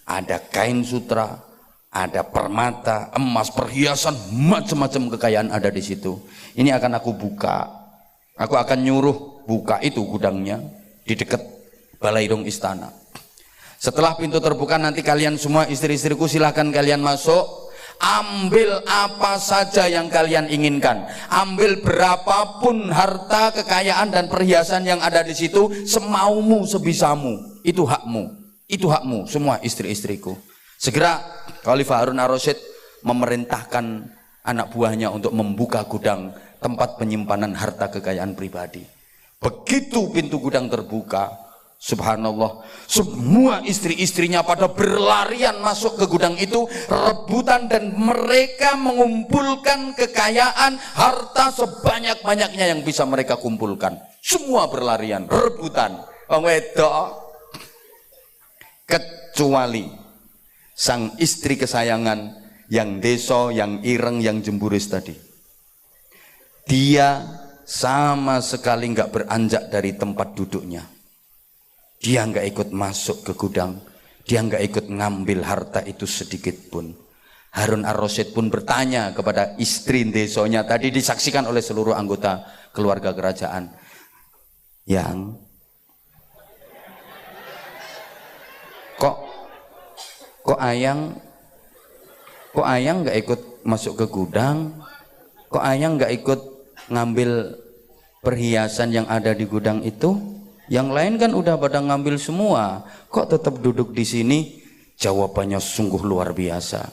ada kain sutra, ada permata, emas, perhiasan, macam-macam kekayaan ada di situ. Ini akan aku buka. Aku akan nyuruh buka itu gudangnya di dekat balairung istana. Setelah pintu terbuka nanti kalian semua istri-istriku silahkan kalian masuk. Ambil apa saja yang kalian inginkan, ambil berapapun harta, kekayaan dan perhiasan yang ada di situ, semaumu, sebisamu. Itu hakmu semua istri-istriku. Segera Khalifah Harun Ar-Rasyid memerintahkan anak buahnya untuk membuka gudang tempat penyimpanan harta kekayaan pribadi. Begitu pintu gudang terbuka, subhanallah, semua istri-istrinya pada berlarian masuk ke gudang itu, rebutan, dan mereka mengumpulkan kekayaan, harta sebanyak-banyaknya yang bisa mereka kumpulkan. Semua berlarian, rebutan. Wong wedok, kecuali sang istri kesayangan yang deso, yang ireng, yang jemburis tadi. Dia sama sekali nggak beranjak dari tempat duduknya. Dia nggak ikut masuk ke gudang, dia nggak ikut ngambil harta itu sedikit pun. Harun Ar-Rasyid pun bertanya kepada istri desonya tadi, disaksikan oleh seluruh anggota keluarga kerajaan. Yang kok ayang nggak ikut masuk ke gudang, kok ayang nggak ikut ngambil perhiasan yang ada di gudang itu, yang lain kan udah pada ngambil semua, kok tetap duduk di sini? Jawabannya sungguh luar biasa.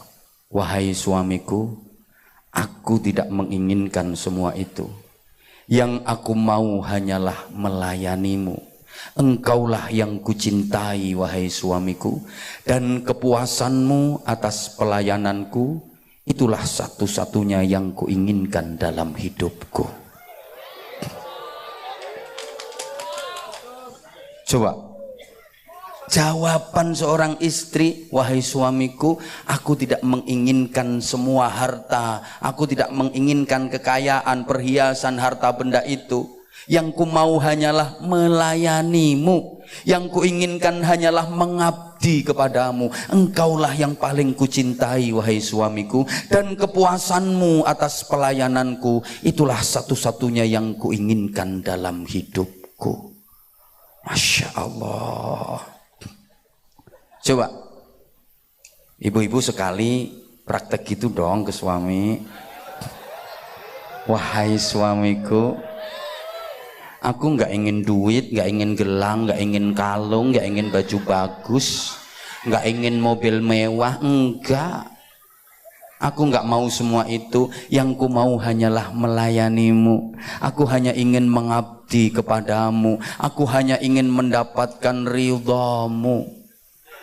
Wahai suamiku, aku tidak menginginkan semua itu. Yang aku mau hanyalah melayanimu. Engkaulah yang kucintai, wahai suamiku, dan kepuasanmu atas pelayananku itulah satu-satunya yang kuinginkan dalam hidupku. Coba jawaban seorang istri, wahai suamiku, aku tidak menginginkan semua harta, aku tidak menginginkan kekayaan, perhiasan, harta benda itu. Yang ku mau hanyalah melayanimu, yang ku inginkan hanyalah mengabdi kepadamu. Engkaulah yang paling kucintai, wahai suamiku, dan kepuasanmu atas pelayananku itulah satu-satunya yang ku inginkan dalam hidupku. Masya Allah. Coba ibu-ibu sekali praktek gitu dong ke suami. Wahai suamiku, aku nggak ingin duit, nggak ingin gelang, nggak ingin kalung, nggak ingin baju bagus, nggak ingin mobil mewah, enggak. Aku nggak mau semua itu. Yang ku mau hanyalah melayanimu. Aku hanya ingin mengabdi kepadamu. Aku hanya ingin mendapatkan ridhamu.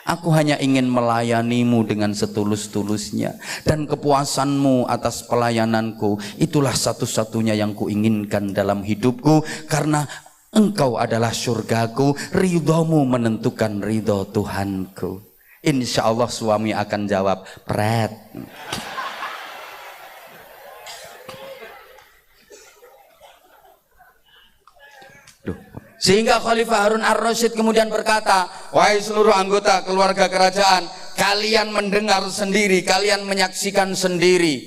Aku hanya ingin melayanimu dengan setulus-tulusnya. Dan kepuasanmu atas pelayananku itulah satu-satunya yang kuinginkan dalam hidupku. Karena engkau adalah surgaku, ridhamu menentukan ridha Tuhanku. Insya Allah suami akan jawab, pret. Sehingga Khalifah Harun Ar-Rasyid kemudian berkata, wahai seluruh anggota keluarga kerajaan, kalian mendengar sendiri, kalian menyaksikan sendiri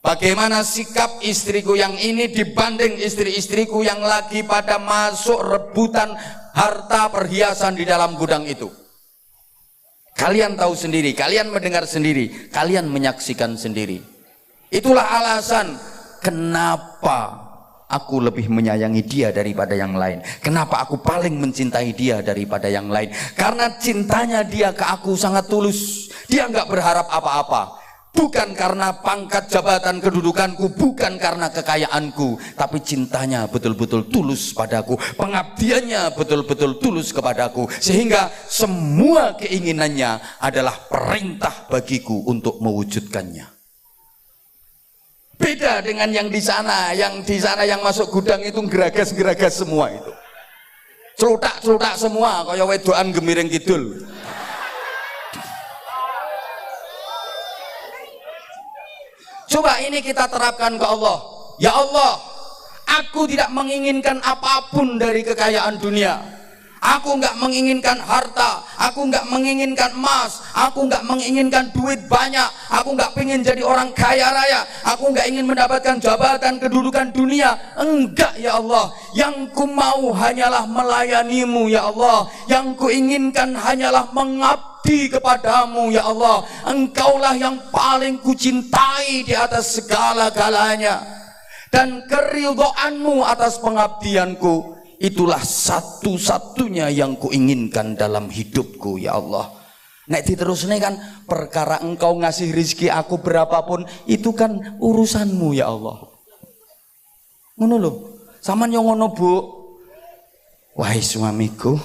bagaimana sikap istriku yang ini dibanding istri-istriku yang lagi pada masuk rebutan harta perhiasan di dalam gudang itu. Kalian tahu sendiri, kalian mendengar sendiri, kalian menyaksikan sendiri. Itulah alasan kenapa aku lebih menyayangi dia daripada yang lain. Kenapa aku paling mencintai dia daripada yang lain? Karena cintanya dia ke aku sangat tulus. Dia nggak berharap apa-apa. Bukan karena pangkat jabatan kedudukanku, bukan karena kekayaanku, tapi cintanya betul-betul tulus padaku, pengabdiannya betul-betul tulus kepadaku, sehingga semua keinginannya adalah perintah bagiku untuk mewujudkannya. Beda dengan yang di sana yang masuk gudang itu geragas-geragas semua itu. Celutak-celutak semua kaya wedokan gemiring kidul. Coba ini kita terapkan ke Allah. Ya Allah, aku tidak menginginkan apapun dari kekayaan dunia. Aku nggak menginginkan harta, aku nggak menginginkan emas, aku nggak menginginkan duit banyak, aku nggak pengen jadi orang kaya raya, aku nggak ingin mendapatkan jabatan kedudukan dunia. Enggak ya Allah, yang ku mau hanyalah melayanimu ya Allah, yang ku inginkan hanyalah mengabdi kepadamu ya Allah. Engkaulah yang paling kucintai di atas segala-galanya, dan keridhaanmu atas pengabdianku itulah satu-satunya yang kuinginkan dalam hidupku ya Allah. Nek diterusne kan perkara engkau ngasih rizki aku berapapun itu kan urusanmu ya Allah. Ngono lho. Saman yo ngono, Bu. Wahai suamiku,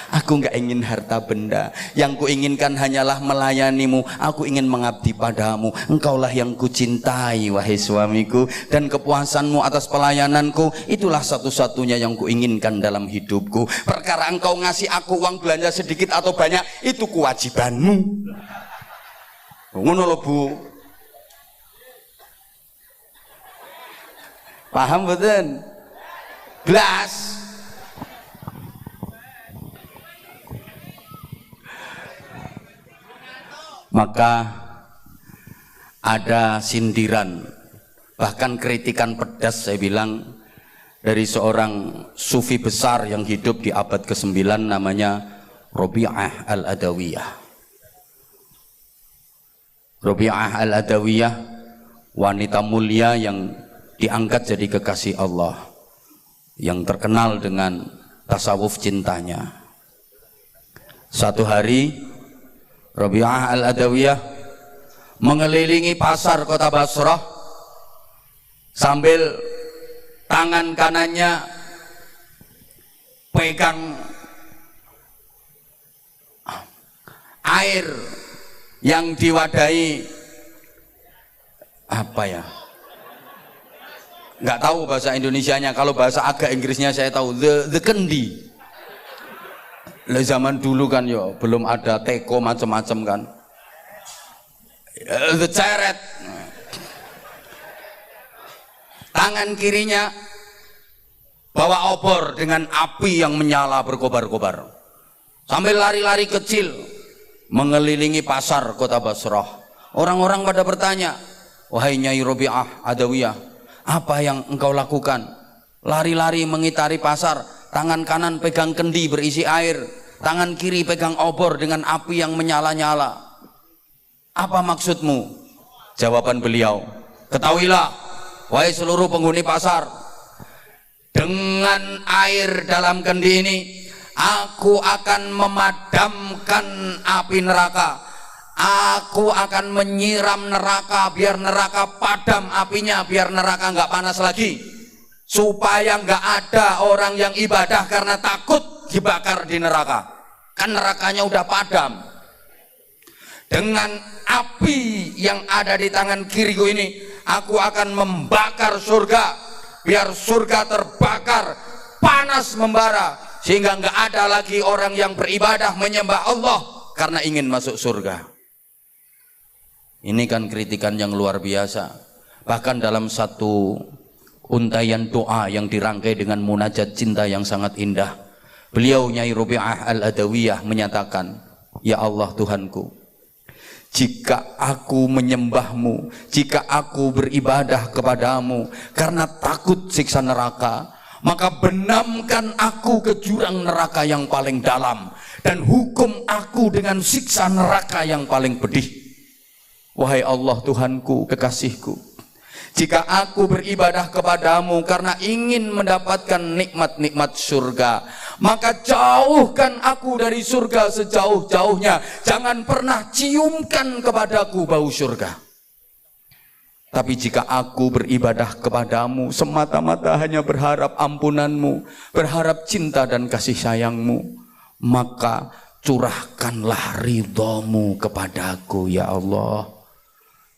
aku nggak ingin harta benda. Yang kuinginkan hanyalah melayanimu. Aku ingin mengabdi padamu. Engkaulah yang kucintai, wahai suamiku, dan kepuasanmu atas pelayananku itulah satu-satunya yang kuinginkan dalam hidupku. Perkara engkau ngasih aku uang belanja sedikit atau banyak itu kewajibanmu. Ngono lho, Bu. Paham mboten? Blas. Maka ada sindiran, bahkan kritikan pedas, saya bilang, dari seorang sufi besar yang hidup di abad ke-9 namanya Rabi'ah al-Adawiyah. Rabi'ah al-Adawiyah, wanita mulia yang diangkat jadi kekasih Allah, yang terkenal dengan tasawuf cintanya. Satu hari Rabi'ah al-Adawiyah mengelilingi pasar kota Basrah sambil tangan kanannya pegang air yang diwadahi apa ya, nggak tahu bahasa Indonesianya. Kalau bahasa agak Inggrisnya saya tahu, the kendi. Lah zaman dulu kan yo belum ada teko macam-macam kan, the ceret. Tangan kirinya bawa obor dengan api yang menyala berkobar-kobar sambil lari-lari kecil mengelilingi pasar kota Basrah. Orang-orang pada bertanya, wahai Nyai Rabi'ah Adawiyah, apa yang engkau lakukan? Lari-lari mengitari pasar, tangan kanan pegang kendi berisi air, tangan kiri pegang obor dengan api yang menyala-nyala. Apa maksudmu? Jawaban beliau, ketahuilah wahai seluruh penghuni pasar, dengan air dalam kendi ini aku akan memadamkan api neraka. Aku akan menyiram neraka biar neraka padam apinya, biar neraka nggak panas lagi, supaya nggak ada orang yang ibadah karena takut dibakar di neraka. Kan nerakanya udah padam. Dengan api yang ada di tangan kiriku ini, aku akan membakar surga biar surga terbakar panas membara, sehingga nggak ada lagi orang yang beribadah menyembah Allah karena ingin masuk surga. Ini kan kritikan yang luar biasa. Bahkan dalam satu untayan doa yang dirangkai dengan munajat cinta yang sangat indah, beliau Nyai Rabi'ah al-Adawiyah menyatakan, ya Allah Tuhanku, jika aku menyembahmu, jika aku beribadah kepadamu karena takut siksa neraka, maka benamkan aku ke jurang neraka yang paling dalam dan hukum aku dengan siksa neraka yang paling pedih. Wahai Allah Tuhanku, kekasihku, jika aku beribadah kepadamu karena ingin mendapatkan nikmat-nikmat surga, maka jauhkan aku dari surga sejauh-jauhnya. Jangan pernah ciumkan kepadaku bau surga. Tapi jika aku beribadah kepadamu semata-mata hanya berharap ampunanmu, berharap cinta dan kasih sayangmu, maka curahkanlah ridhamu kepadaku ya Allah.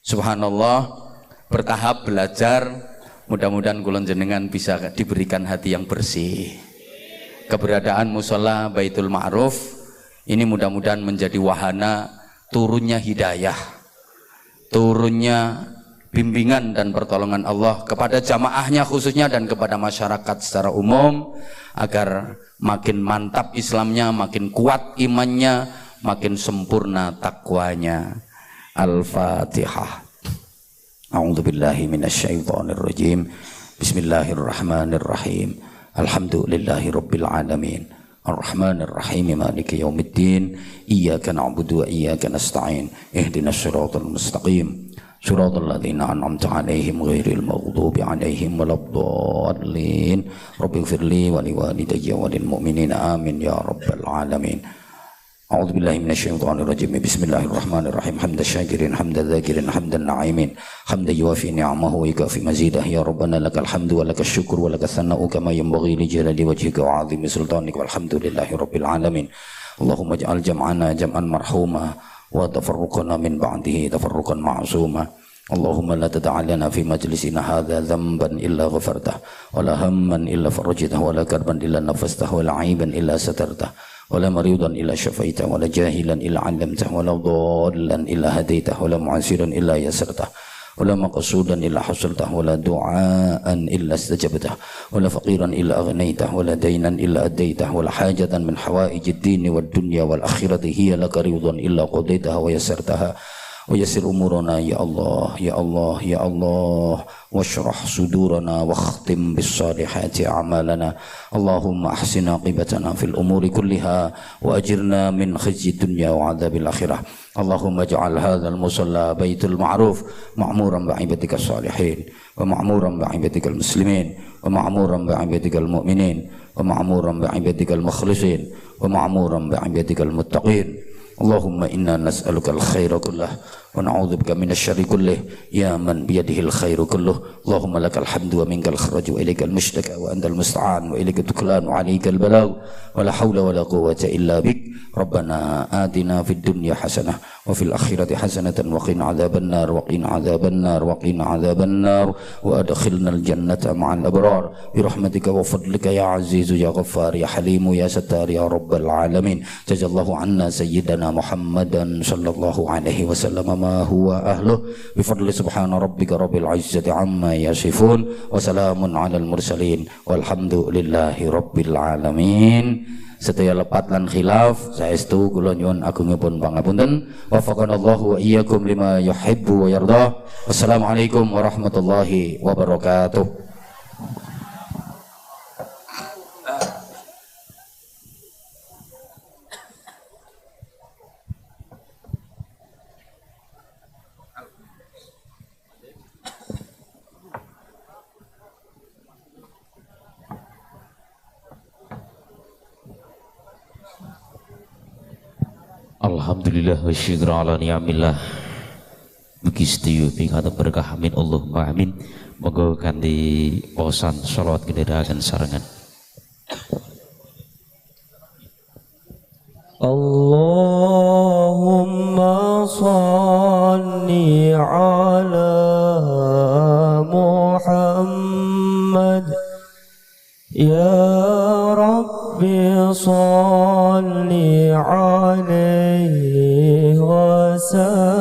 Subhanallah, bertahap belajar, mudah-mudahan kula jenengan bisa diberikan hati yang bersih. Keberadaan musola Baitul Ma'ruf ini mudah-mudahan menjadi wahana turunnya hidayah, turunnya bimbingan dan pertolongan Allah kepada jamaahnya khususnya dan kepada masyarakat secara umum, agar makin mantap Islamnya, makin kuat imannya, makin sempurna takwanya. Al-Fatihah. A'udzubillahi minasyaitonirrajim. Bismillahirrahmanirrahim. Alhamdulillahi rabbil alamin. Ar-Rahmanir-Rahim, Maliki yaumiddin. Iyyaka na'budu wa iyyaka nasta'in. Ihdinas siratal mustaqim. Siratal ladzina an'amta 'alaihim ghairil maghdubi 'alaihim waladdallin. Rabbighfirli wa liwalidayya wa lil mu'minina amin ya rabbal alamin. A'udzu billahi minasyaitonir rajim. Bismillahirrahmanirrahim. Hamdan syakirin, hamdan dzakirin, hamdan na'imin, hamdan yuwafi ni'amahu wa yukafi mazidah. Ya Rabbana lakal hamdu wa lakas syukru wa lakas tsana'u kama yanbaghi li jalali wajhika wa 'azimi sultanik, walhamdulillahi rabbil alamin. Allahumma ij'al jam'ana jam'an marhuma wa tafarruqana min ba'dihi tafarruqan ma'suma. Allahumma la tad'a lana fi majlisina hadha dhanban illa ghafartah, wa la hamman illa farajtah, wa la karban illa nafastah, wa la 'aiban illa satartah, ولا مريضا إلا شفيته ولا جاهلا إلا علمته ولا ضالا إلا هديته ولا معسرا إلا يسرته ولا مقصودا إلا حصلته ولا دعاء إلا استجبته ولا فقيرا إلا أغنيته ولا دينا إلا أديته ولا حاجة من حوائج الدين والدنيا والآخرة هي لك رضا إلا قضيتها ويسرتها ويسر أمورنا يا الله يا الله يا الله واشرح صدورنا واختم بالصالحات أعمالنا اللهم أحسن عاقبتنا في الأمور كلها وأجرنا من خزي الدنيا وعذاب الآخرة اللهم اجعل هذا المصلى بيت المعروف معمورا بعبادك الصالحين ومعمورا بعبادك المسلمين ومعمورا بعبادك المؤمنين ومعمورا بعبادك المخلصين ومعمورا بعبادك المتقين اللهم إنا نسألك الخير كله ونعوذ بك من الشر كله يا من بيده الخير كله اللهم لك الحمد ومنك الخرج وإليك المشتكى وأنت المستعان وإليك التكلان وعليك البلاغ ولا حول ولا قوة إلا بك ربنا آتنا في الدنيا حسنة وفي الآخرة حسنة وقنا عذاب النار وقنا عذاب النار وقنا عذاب النار وأدخلنا الجنة مع الأبرار برحمتك وفضلك يا عزيز يا غفار يا حليم يا ستار يا رب العالمين جزا الله عنا سيدنا محمدا صلى الله عليه وسلم ما هو أهله بفضل سبحان ربك رب العزة عما يصفون وسلام على المرسلين والحمد لله رب العالمين. Sedaya lepat lan khilaf saestu kula nyuwun agungipun pangapunten wafaqanallahu wa iyyakum lima yuhibbu wa yardah. Wassalamualaikum warahmatullahi wabarakatuh. Alhamdulillah wa syukur ala ni'amillah. Mugi sedaya pingatan berkah amin Allahumma amin. Moga kanthi posan sholawat kendheraaken sarengan. Allahumma shalli ala Muhammad ya Rabbi shalli alaihi wa sallam.